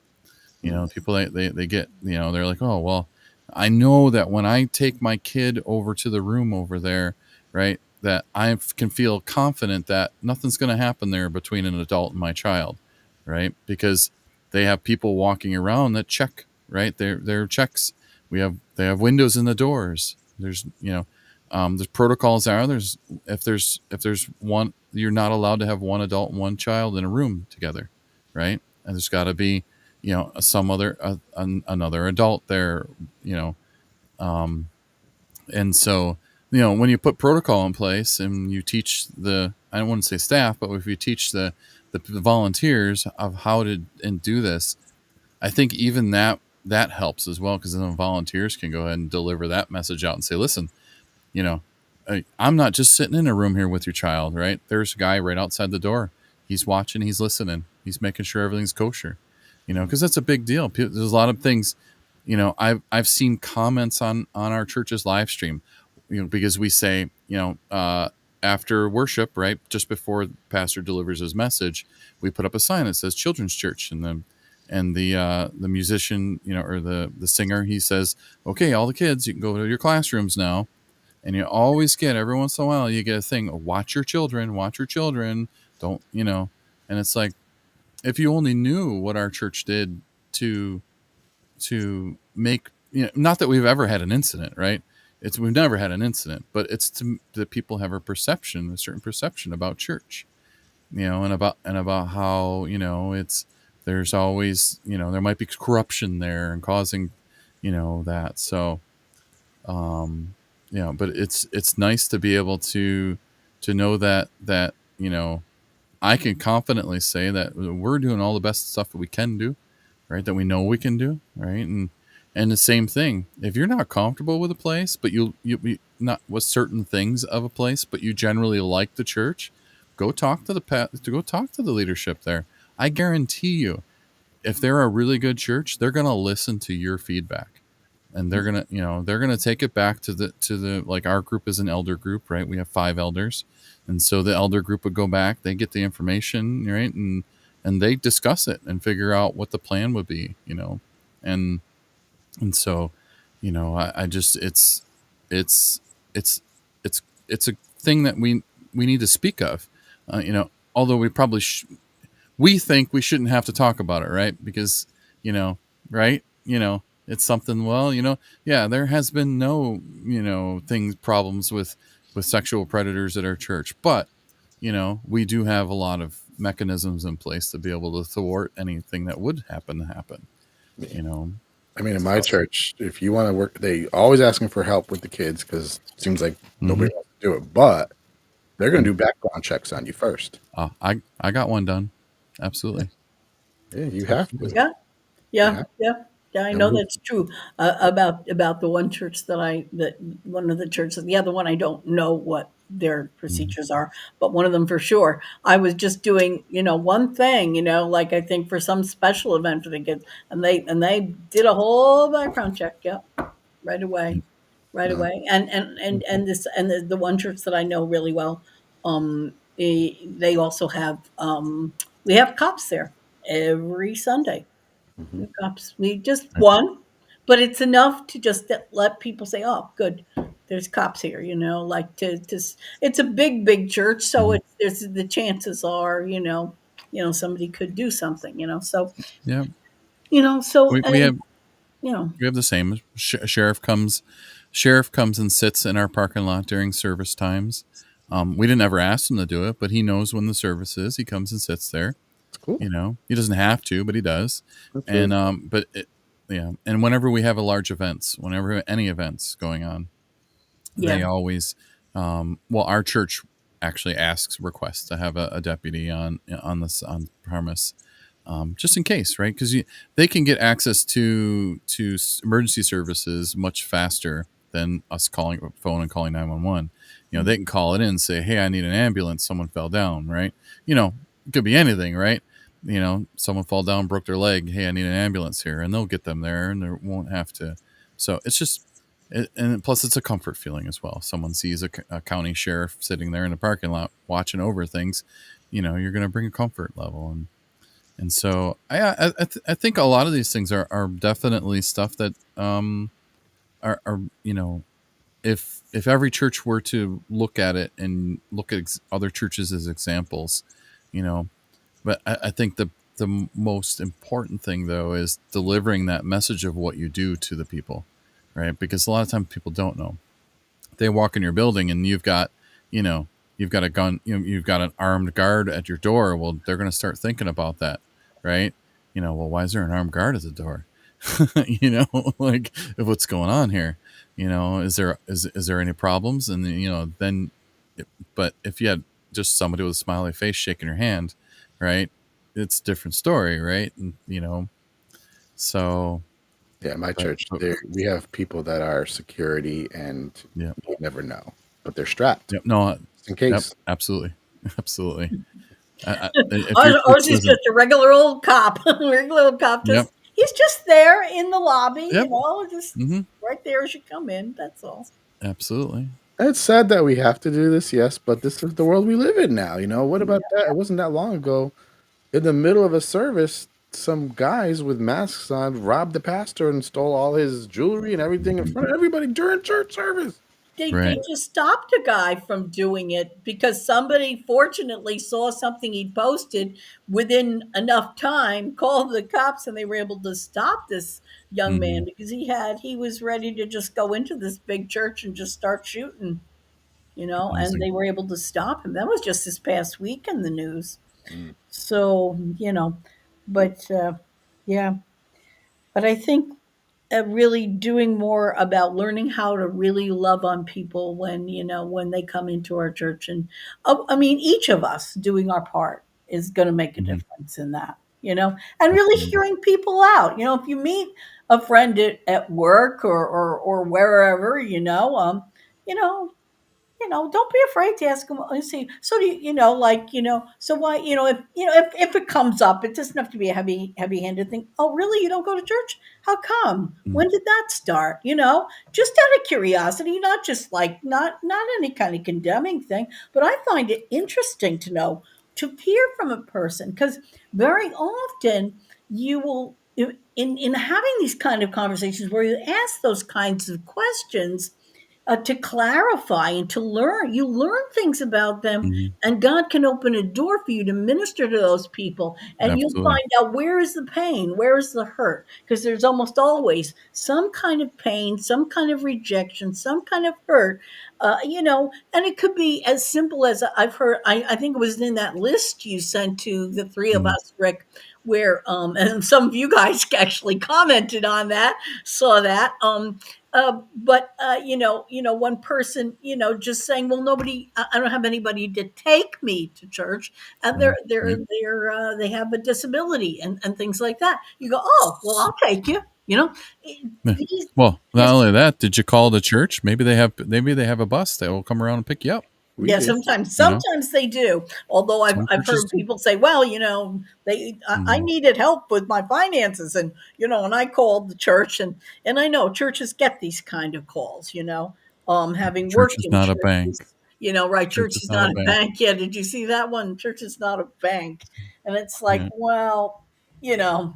People, they get, they're like, oh, well, I know that when I take my kid over to the room over there, right, that I can feel confident that nothing's going to happen there between an adult and my child, right, because they have people walking around that check, right, their checks. They have windows in the doors. There's protocols are there's if there's one, you're not allowed to have one adult and one child in a room together, right, and there's got to be, some other another adult there, you know um and so, when you put protocol in place and you teach I don't want to say staff, but if you teach the volunteers of how to and do this, I think even that helps as well, because then the volunteers can go ahead and deliver that message out and say, listen, you know I'm not just sitting in a room here with your child, right, there's a guy right outside the door. He's watching, he's listening, he's making sure everything's kosher, because that's a big deal. There's a lot of things, I've seen comments on our church's live stream, because we say, after worship, right, just before the pastor delivers his message, we put up a sign that says Children's Church, and the musician, or the singer, he says, okay, all the kids, you can go to your classrooms now. And you always get, every once in a while, you get a thing, watch your children, don't, and it's like, if you only knew what our church did to make, not that we've ever had an incident, right? We've never had an incident, but it's that people have a certain perception about church, and about how, there's always, there might be corruption there and causing, that. So, but it's nice to be able to know that I can confidently say that we're doing all the best stuff that we can do, right? That we know we can do, right? And the same thing, if you're not comfortable with a place, but you not with certain things of a place, but you generally like the church, go talk to the leadership there. I guarantee you, if they're a really good church, they're going to listen to your feedback, and they're gonna take it back to the like, our group is an elder group, right? We have 5 elders, and so the elder group would go back, they get the information, right, and they discuss it and figure out what the plan would be, and so, I just, it's it's it's a thing that we need to speak of, although we think we shouldn't have to talk about it, right? Because, right, it's something, well, yeah, there has been no, problems with sexual predators at our church, but, we do have a lot of mechanisms in place to be able to thwart anything that would happen, I mean, in my church, if you want to work, they always asking for help with the kids because it seems like nobody wants to do it. But they're going to do background checks on you first. I got one done. Absolutely. Yeah, you have to. Yeah, Yeah. I know that's true, about the one church that one of the churches, the other one, I don't know what their Mhm. procedures are, but one of them for sure. I was just doing, one thing, like, I think for some special event for the kids, and they did a whole background check. Yeah, right away, right No. away. And the one church that I know really well, they also have, we have cops there every Sunday. Mhm. Cops. We just one, but it's enough to just let people say, "Oh, good, there's cops here." Like, it's a big church, so Mhm. there's the chances are, somebody could do something. So, Yeah, we, we and have you know, we have the same. Sheriff comes and sits in our parking lot during service times. We didn't ever ask him to do it, but he knows when the service is. He comes and sits there. It's cool. He doesn't have to, but he does. That's really And yeah. And whenever we have whenever any events going on, yeah, they always, well, our church actually requests to have a deputy on premise, just in case, right? Because they can get access to emergency services much faster than us calling a phone and calling 911. They can call it in and say, hey, I need an ambulance, someone fell down, right? It could be anything, right? Someone fall down, broke their leg, hey, I need an ambulance here, and they'll get them there, and they won't have to. So it's just, and plus it's a comfort feeling as well. Someone sees a county sheriff sitting there in the parking lot watching over things, you're going to bring a comfort level. And so I think a lot of these things are definitely stuff that, are if every church were to look at it and look at other churches as examples, you know but I think the most important thing, though, is delivering that message of what you do to the people, right? Because a lot of times people don't know. They walk in your building and you know you've got a gun, you've got an armed guard at your door. Well, they're going to start thinking about that, right? Well, why is there an armed guard at the door? Like, what's going on here? Is there any problems? And then, but if you had just somebody with a smiley face shaking your hand, right, it's a different story, right? And so, Yeah, my but, church, we have people that are security and yeah, you never know, but they're strapped yep, no, just in yep, case. absolutely, absolutely. If your church ours is doesn't, just a regular old cop. Regular old cop. yep, He's just there in the lobby, Yep. just Hmm. right there as you come in. That's all. Absolutely. It's sad that we have to do this, yes, but this is the world we live in now. What about that? It wasn't that long ago. In the middle of a service, some guys with masks on robbed the pastor and stole all his jewelry and everything in front of everybody during church service. They Right. just stopped a guy from doing it because somebody fortunately saw something he posted within enough time, called the cops, and they were able to stop this young Hmm. man because he was ready to just go into this big church and just start shooting, and Amazing. they were able to stop him. That was just this past week in the news. Mm. So, but yeah, but I think really doing more about learning how to really love on people when they come into our church, and I mean each of us doing our part is going to make a Hmm. difference in that, and really Absolutely. hearing people out. If you meet a friend at work or wherever, you know don't be afraid to ask them. Let's see. So do so why, if it comes up, it doesn't have to be a heavy handed thing. Oh, really? You don't go to church? How come? Mm. When did that start? Just out of curiosity, not just like, not any kind of condemning thing, but I find it interesting to know, to hear from a person, because very often you will, in having these kind of conversations where you ask those kinds of questions, to clarify and to learn. You learn things about them, Hmm. and God can open a door for you to minister to those people. And you'll Absolutely. find out, where is the pain, where is the hurt, because there's almost always some kind of pain, some kind of rejection, some kind of hurt. And it could be as simple as, I've heard. I think it was in that list you sent to the three of Hmm. us, Rick, where and some of you guys actually commented on that, saw that. But one person, just saying, "Well, nobody. I don't have anybody to take me to church, and Hmm. Right. they have a disability and things like that." You go, "Oh, well, I'll take you." Yeah. These Well, not this only that, did you call the church? Maybe they have a bus that will come around and pick you up. We Yeah, do. sometimes You know, sometimes they do. Although I've some I've churches heard do. people say, "Well, I Hmm. needed help with my finances," and I called the church, and I know churches get these kind of calls. Having Church worked is in not a churches, bank. right? Church Church is is not a not a bank. bank. Yeah, did you see that one? Church is not a bank, and it's like, Yeah. well, you know,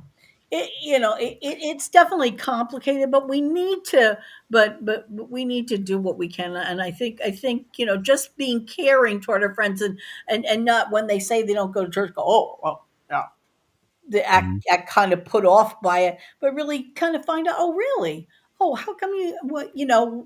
it's definitely complicated, but we need to but we need to do what we can. And I think just being caring toward our friends, and not, when they say they don't go to church, go, "Oh, well, yeah," they Hmm. act kind of put off by it, but really kind of find out, "Oh, really? Oh, how come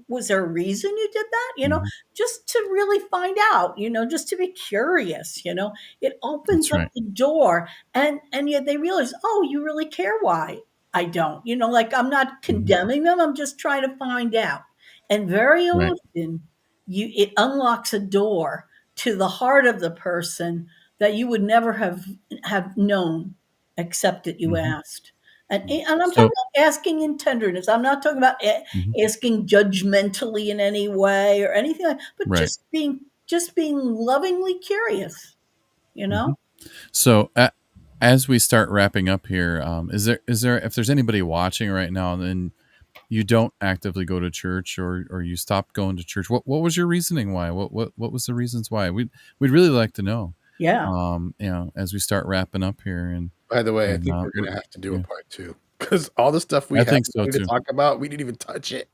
was there a reason you did that?" Hmm. Just to really find out, just to be curious. It opens That's up right. the door, and yet they realize, "Oh, you really care why I don't." Like, I'm not Hmm. condemning them. I'm just trying to find out. And very Right. often, it unlocks a door to the heart of the person that you would never have known, except that you Hmm. asked. And, Mm. and I'm talking So. about asking in tenderness. I'm not talking about Mhm. asking judgmentally in any way or anything like, but Right. just being lovingly curious, you Hmm. know? So, as we start wrapping up here, is there if there's anybody watching right now, and then you don't actively go to church, or you stopped going to church, what was your reasoning why? What was the reasons why? We'd really like to know. Yeah. As we start wrapping up here, and By the way, I and think we're gonna have to do a yeah, part two because all the stuff we I have think so to too. talk about, we didn't even touch it.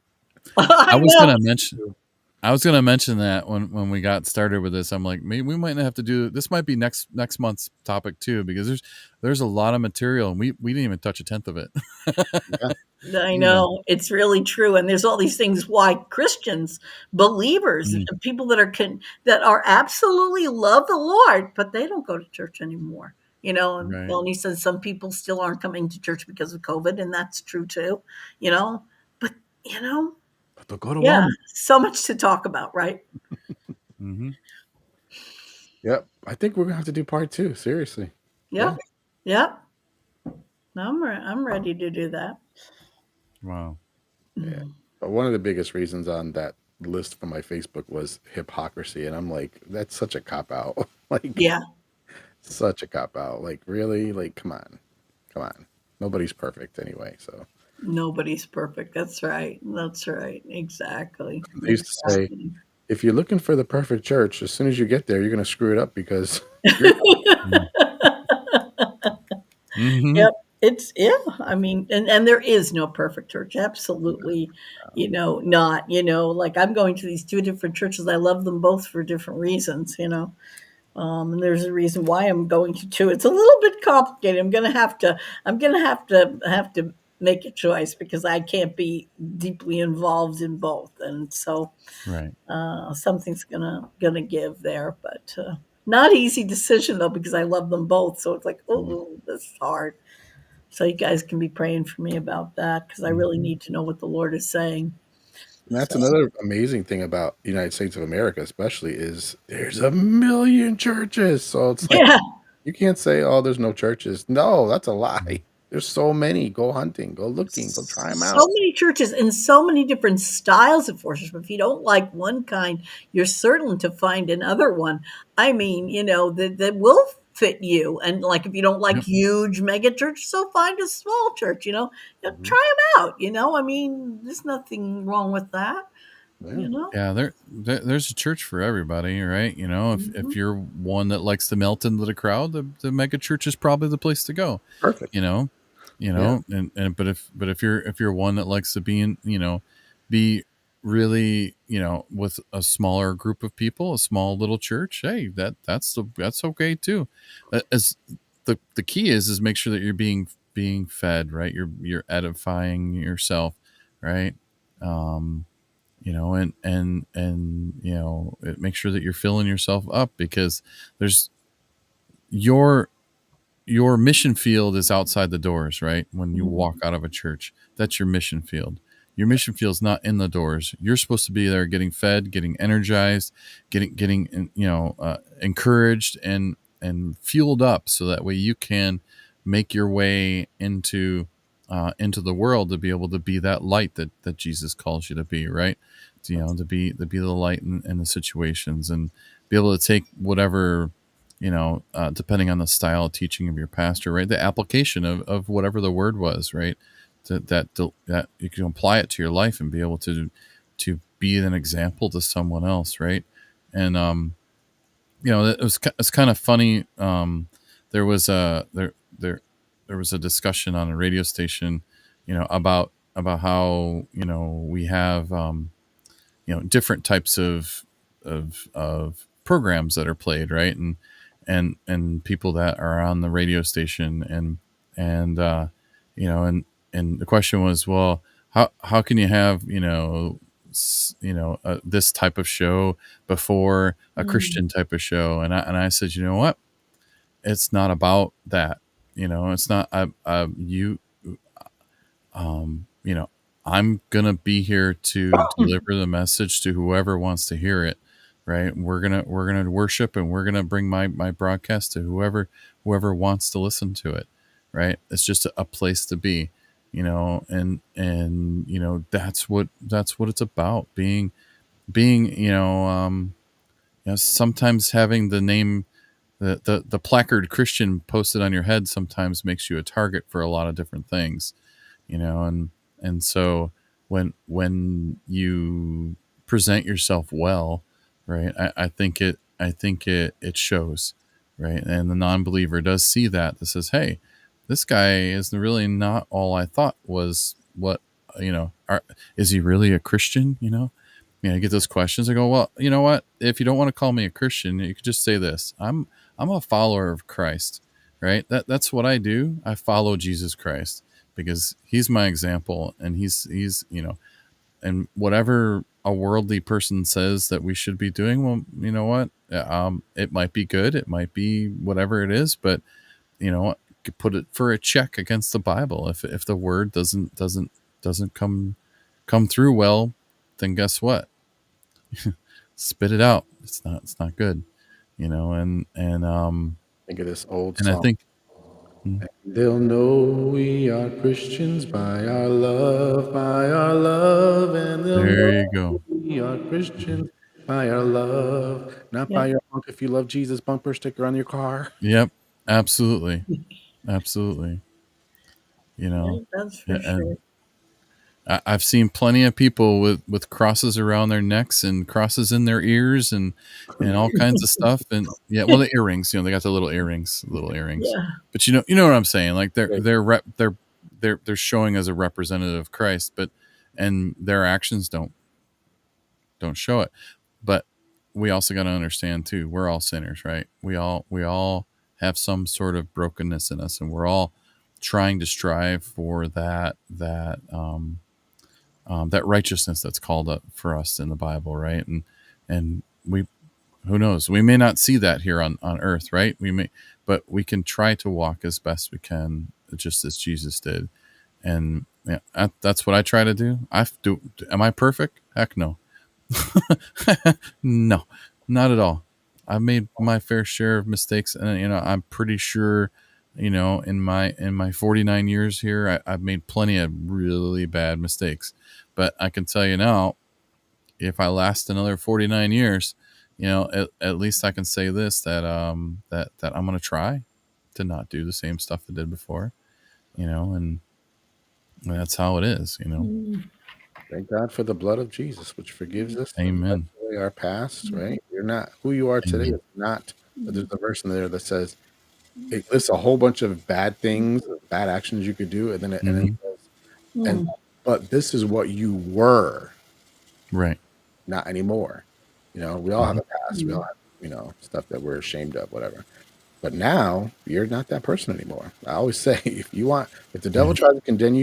I I was know. gonna mention I was gonna mention that when we got started with this. I'm like, maybe we might not have to do this. Might be next month's topic too, because there's a lot of material, and we didn't even touch a tenth of it. Yeah. I you know. know, it's really true, and there's all these things why Christians, believers, Mhm. people that are absolutely love the Lord, but they don't go to church anymore. And Right. Melanie says some people still aren't coming to church because of COVID, and that's true too. You know, but you know, But they'll go to yeah, Walmart. so much to talk about, right? Hmm. Yep. I think we're gonna have to do part two. Seriously. Yeah. Yep, yep. I'm ready to do that. Wow. Yeah. Mhm. But one of the biggest reasons on that list from my Facebook was hypocrisy, and I'm like, that's such a cop out. Like, Yeah, such a cop out. Like, really? Like, come on, come on. Nobody's perfect anyway. So Nobody's perfect. That's right. That's right. Exactly. they used to say, Exactly. if you're looking for the perfect church, as soon as you get there, you're going to screw it up because you're Mm-hmm. Yep. It's yeah, I mean, and there is no perfect church. Absolutely, not, like I'm going to these two different churches. I love them both for different reasons. And there's a reason why I'm going to two. It's a little bit complicated. I'm gonna have to make a choice because I can't be deeply involved in both. And so Right. something's gonna give there, but not easy decision though because I love them both. So it's like, Mhm. oh, this is hard. So you guys can be praying for me about that because I really Mhm. need to know what the Lord is saying. And that's So another amazing thing about the United States of America, especially, is there's a million churches. So it's like yeah, you can't say, "Oh, there's no churches." No, that's a Mhm. lie. There's so many. Go hunting, go looking, go try them so out. many churches and so many different styles of worship. If you don't like one kind, you're certain to find another one. I mean, that will fit you. And like if you don't like Yep. huge mega church, so find a small church. Mhm. Try them out. I mean, there's nothing wrong with that. Yeah, You know. Yeah, there's a church for everybody, right? If Mhm. you're one that likes to melt into the crowd, the mega church is probably the place to go. perfect. You know, Yeah, and but if you're one that likes to be really with a smaller group of people, a small little church, hey, that's okay too. As the key is make sure that you're being fed, right? You're edifying yourself, right? Um, make sure that you're filling yourself up because there's your your mission field is outside the doors, right? When you walk Mhm. out of a church, that's your mission field. Your mission field's not in the doors. You're supposed to be there getting fed, getting energized, getting encouraged and fueled up so that way you can make your way into the world to be able to be that light that Jesus calls you to be, right? To be the light in the situations and be able to take whatever depending on the style of teaching of your pastor, right? The application of whatever the word was, right? That you can apply it to your life and be able to be an example to someone else, right? And it's kind of funny. There was a there was a discussion on a radio station, about how we have different types of programs that are played, right? And people that are on the radio station and and the question was, well, how can you have this type of show before a Mm. Christian type of show? And I said, you know what, it's not about that. It's not you you know, I'm gonna be here to deliver the message to whoever wants to hear it, right? We're gonna worship and we're gonna bring my broadcast to whoever wants to listen to it, right? It's just a place to be, and that's what it's about, being sometimes having the name the placard Christian posted on your head sometimes makes you a target for a lot of different things, and so when you present yourself well, right, I think it shows, right, and the non-believer does see that says, hey, this guy is really not all I thought was. What is he really a Christian? I get those questions. I go, well, you know what, if you don't want to call me a Christian, you could just say this: I'm a follower of Christ, right? That's what I do. I follow Jesus Christ because he's my example, and he's and whatever a worldly person says that we should be doing, well, you know what, it might be good, it might be whatever it is, but what, could put it for a check against the Bible. If the word doesn't come through well, then guess what, spit it out. It's not good, think of this old and I song. think. Mm, They'll know we are Christians by our love, and they'll there know you go. we are Christians by our love, not by Yep. your Honk If You Love Jesus bumper sticker on your car. Yep, absolutely, absolutely. you Yeah, know. that's for Yeah, sure. and I've seen plenty of people with crosses around their necks and crosses in their ears and all kinds of stuff. And yeah, well, the earrings, they got the little earrings. Yeah. But you know what I'm saying? Like Right. they're showing as a representative of Christ, but and their actions don't show it. But we also got to understand too, we're all sinners, right? We all have some sort of brokenness in us, and we're all trying to strive for that righteousness that's called up for us in the Bible, right? And we, who knows, we may not see that here on earth, right? We may, but we can try to walk as best we can, just as Jesus did. And yeah, that's what I try to do. I do. Am I perfect? Heck no. No, not at all. I've made my fair share of mistakes, and I'm pretty sure, in my 49 years here, I've made plenty of really bad mistakes. But I can tell you now, if I last another 49 years, at least I can say this, that I'm gonna try to not do the same stuff I did before, and that's how it is. Mm, Thank God for the blood of Jesus, which forgives us and wipes Amen. away our past, mm, right? You're not who you are today. Amen. Is not, but mm, there's a verse in there that says it lists a whole bunch of bad things, bad actions you could do, and then Hmm. says, and mm, but this is what you were, Right. not anymore. We all have Hmm. a past. We all mm. have, stuff that we're ashamed of, whatever. But now you're not that person anymore. I always say, if the devil Yeah. tries to condemn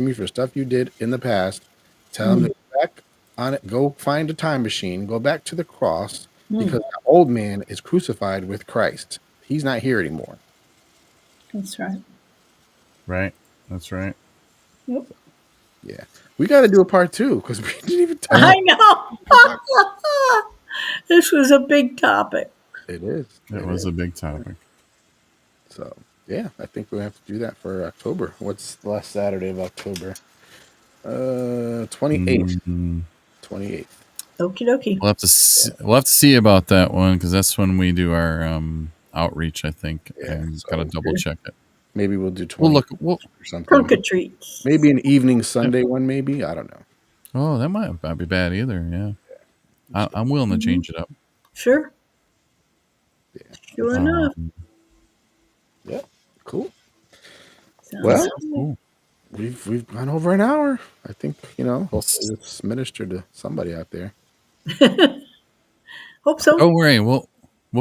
you for stuff you did in the past, tell him to Mm, go back on it. Go find a time machine. Go back to the cross because mm. the old man is crucified with Christ. He's not here anymore. That's right. Right. That's right. Yep. Yeah, we got to do a part two because we didn't even touch Oh, I on know. it. This was a big topic. It is. it It was is. a big topic. So yeah, I think we have to do that for October. What's the last Saturday of October? 28th. Mm, 28th. Okie dokie. we'll have to see about that one, because that's when we do our outreach, I think, Yeah. and gotta So double check it. maybe we'll do We'll 20 look. We'll. or something. Trunk or treats. Maybe an evening Yep. Sunday one, maybe. I don't know. Oh, that might not be bad either. Yeah, So, I'm willing to Mhm. change it up. Sure. yeah. Sure enough. Yeah. Cool. Sounds Well, Sounds good. cool. we've gone over an hour. I think, hopefully Yes. it's ministered to somebody out there. Hope so. Don't worry. We'll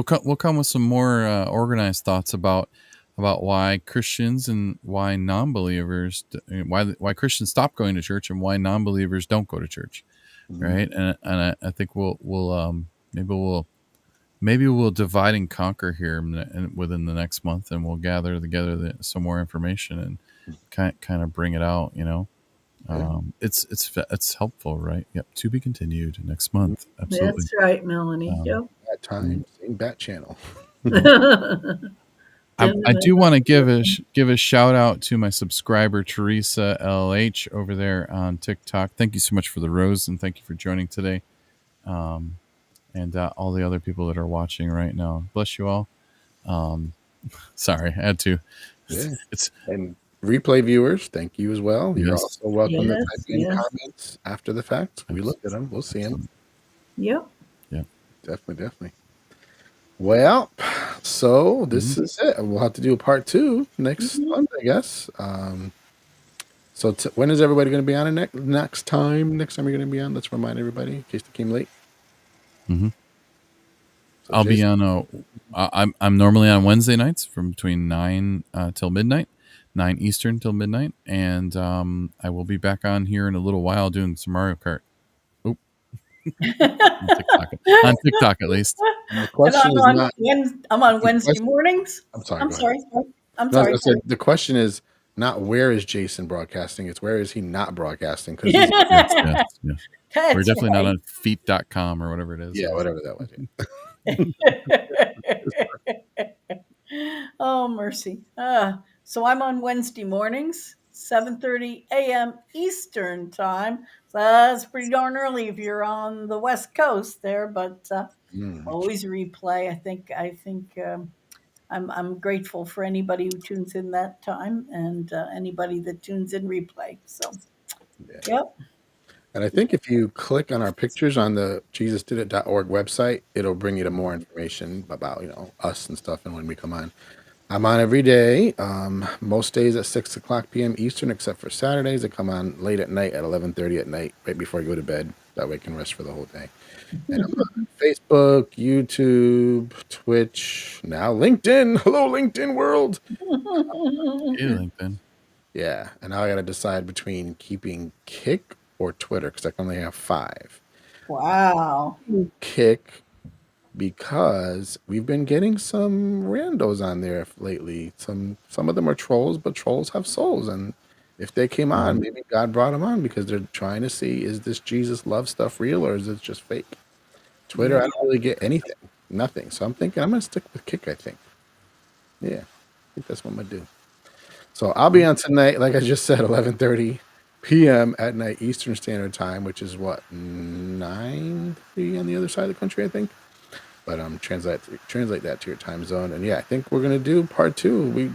come with some more organized thoughts about why Christians and why non-believers, why Christians stop going to church and why non-believers don't go to church, Mhm. right? And I think maybe we'll divide and conquer here within the next month, and we'll gather together some more information and kind of bring it out. Yeah. It's helpful, right? Yep. To be continued next month. Absolutely. That's right, Melanie. Um, Yep. That time, same bat channel. I do want to give a shout out to my subscriber Teresa LH over there on TikTok. Thank you so much for the rose, and thank you for joining today, um, and all the other people that are watching right now. Bless you all. Um, sorry, I had to. Yeah. It's And replay viewers, thank you as well. You're yes, also welcome to type Yes, in yes. comments after the fact. We look at them. We'll see them. absolutely. Yep. Yeah. Definitely, definitely. Well, so Mhm. this is it. We'll have to do a part two next Mhm. month, I guess. So when is everybody going to be on it next time? Next time you're going to be on? Let's remind everybody in case they came late. Mhm. So I'll be Jason, on. I'm normally on Wednesday nights from between 9 till midnight, 9 Eastern till midnight, and I will be back on here in a little while doing some Mario Kart. Oop, on TikTok, on TikTok at least. and the And question is not. I'm on The Wednesday question, mornings. I'm sorry. I'm Go ahead. sorry. I'm No, I was sorry. going to say the question is not where is Jason broadcasting. It's where is he not broadcasting because he's Yes, yes, yes. We're That's definitely not right. on feet.com or whatever it is. yeah, Yeah. whatever that was. Yeah. Oh, mercy. So I'm on Wednesday mornings, 7:30 a.m. Eastern time. So that's pretty darn early if you're on the West Coast there, but Mm. always replay. I think I'm grateful for anybody who tunes in that time and anybody that tunes in replay. So, Yeah. yep. And I think if you click on our pictures on the JesusDidIt.org website, it'll bring you to more information about, us and stuff and when we come on. I'm on every day, most days at 6 o'clock p.m. Eastern, except for Saturdays. I come on late at night at 11:30 at night, right before I go to bed. That way I can rest for the whole day. And I'm on Facebook, YouTube, Twitch, now LinkedIn. Hello, LinkedIn world. Hey, LinkedIn. Yeah, and now I got to decide between keeping Kick or Twitter because I can only have 5. Wow. Kick because we've been getting some randos on there lately. Some of them are trolls, but trolls have souls, and if they came on, maybe God brought them on because they're trying to see, is this Jesus love stuff real or is it just fake? Twitter, Yeah. I don't really get anything, nothing. So I'm thinking I'm gonna stick with Kick. I think, yeah, I think that's what I'm gonna do. So I'll be on tonight, like I just said, 11:30 p.m. at night Eastern Standard Time, which is what 9:30 on the other side of the country, I think. But translate that to your time zone, and yeah, I think we're gonna do part 2.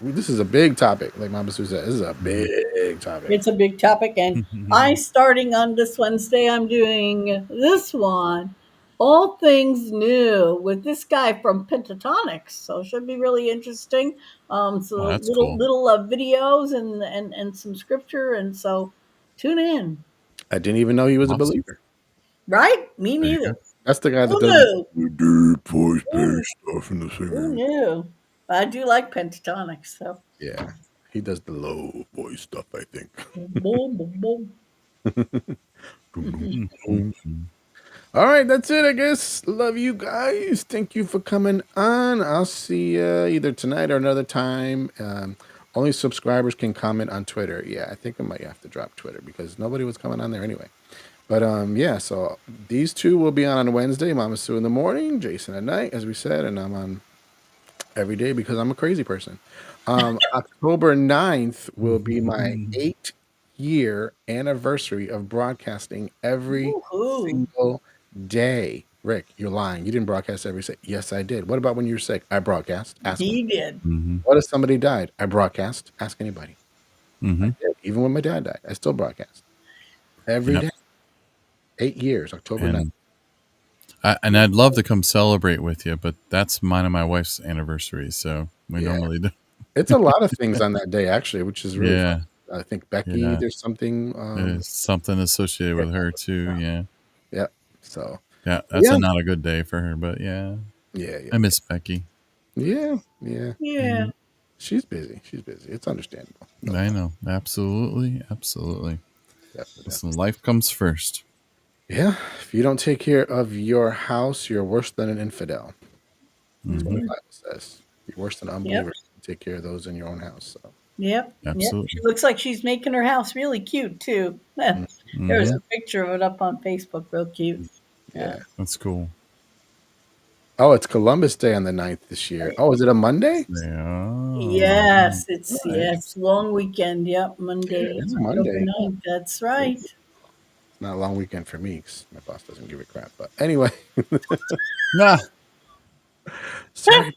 This is a big topic, like Mama Sue said. This is a big topic. It's a big topic, and I starting on this Wednesday. I'm doing this one, all things new, with this guy from Pentatonics. So it should be really interesting. Oh, So that's little cool. little videos and some scripture, and so tune in. I didn't even know he was a Awesome. believer. Right? Me There you neither. go. That's the guy that Who does knew? the deep voice Who, bass stuff in the who singing. knew? I do like Pentatonics. So Yeah, he does the low voice stuff, I think. boom, boom, boom. All right, that's it, I guess. Love you guys. Thank you for coming on. I'll see you either tonight or another time. Only subscribers can comment on Twitter. Yeah, I think I might have to drop Twitter because nobody was coming on there anyway. But yeah, so these two will be on Wednesday. Mama Sue in the morning, Jason at night, as we said, and I'm on every day because I'm a crazy person. October 9th will be my 8-year anniversary of broadcasting every Woohoo. single day. Rick, you're lying. You didn't broadcast every day. Yes, I did. What about when you were sick? I broadcast. Ask them. He did. What if somebody died? I broadcast. Ask anybody. I Mm-hmm. did. Even when my dad died, I still broadcast every Yep. day. 8 years, October 9th. And I'd love to come celebrate with you, but that's mine and my wife's anniversary, so we Yeah. normally do. It's a lot of things on that day, actually, which is really fun. Yeah, I think Becky, yeah. there's something. There's something associated with her too. Yeah, Yep. So, yeah. That's yeah. not a good day for her, but yeah, Yeah. I miss Becky. Yeah. Yeah. She's busy. It's understandable. No I doubt. know, absolutely. Definitely. Listen, life comes first. Yeah. If you don't take care of your house, you're worse than an infidel. That's what the Hmm. Bible says. You're worse than an Yep. unbeliever. Take care of those in your own house. So, Yep. Yep. She Absolutely. looks like she's making her house really cute too. mm, There's Hmm. yeah. a picture of it up on Facebook, real cute. Yeah. Yeah. That's cool. Oh, it's Columbus Day on the 9th this year. Oh, is it a Monday? Yeah. Yes, All it's right. yes, long weekend. Yep, Yeah, Monday, it's a October Monday. 9th. That's Yeah. right. It's not a long weekend for me because my boss doesn't give a crap. But anyway, Nah. sorry.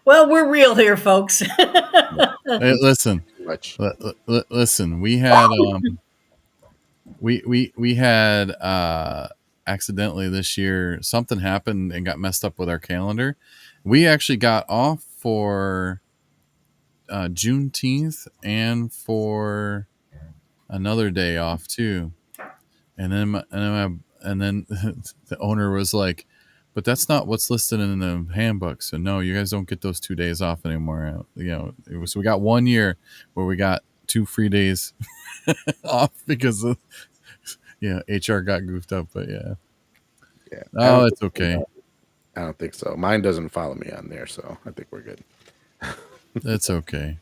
Well, we're real here, folks. Hey, listen. Too much. Listen. We had we had accidentally this year something happened and got messed up with our calendar. We actually got off for Juneteenth and for another day off too. And then the owner was like, "But that's not what's listed in the handbook. So no, you guys don't get those 2 days off anymore." So we got 1 year where we got 2 free days off because of HR got goofed up. But yeah, Yeah. oh, it's okay. I don't think so. Mine doesn't follow me on there, so I think we're good. It's okay.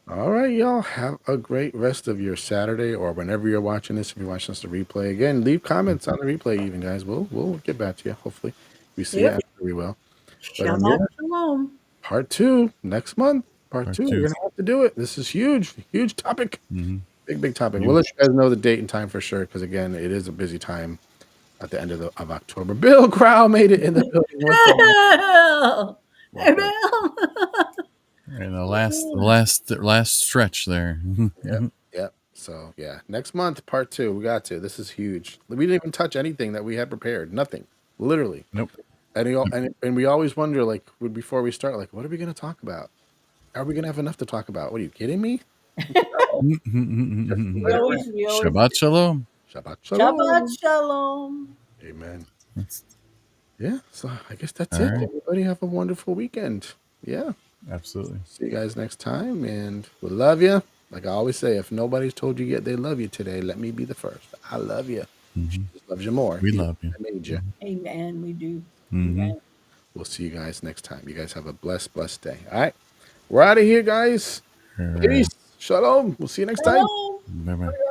All right, y'all. Have a great rest of your Saturday or whenever you're watching this. If you're watching this to replay again, leave comments on the replay, even guys. We'll get back to you. Hopefully, if we see it. Yep. I'm sure we will. But Shabbat yeah, shalom. part 2 next month. Part Part 2. We're two. gonna have to do it. This is huge topic. Mm-hmm. Big topic. We'll let you guys know the date and time for sure, because again, it is a busy time at the end of October. Bill Crow made it in the building. What's up? Welcome. And the last stretch there. Yep. Yep. So yeah, next month, part 2. We got to. This is huge. We didn't even touch anything that we had prepared. Nothing. Literally. Nope. And we always wonder, like, before we start, like, what are we going to talk about? Are we going to have enough to talk about? What are you kidding me? we always Shabbat shalom. Shabbat Shabbat shalom. shalom. Amen. That's Yeah. So I guess that's all it. right. Everybody have a wonderful weekend. Yeah. Absolutely. See you guys next time, and we love you. Like I always say, if nobody's told you yet they love you today, let me be the first. I love you. Jesus loves you more. We He love you. made you. Amen. We do. Mhm. Amen. We'll see you guys next time. You guys have a blessed day. All right. We're out of here, guys. All right. Peace. Shalom. We'll see you next time. Shalom. Bye-bye.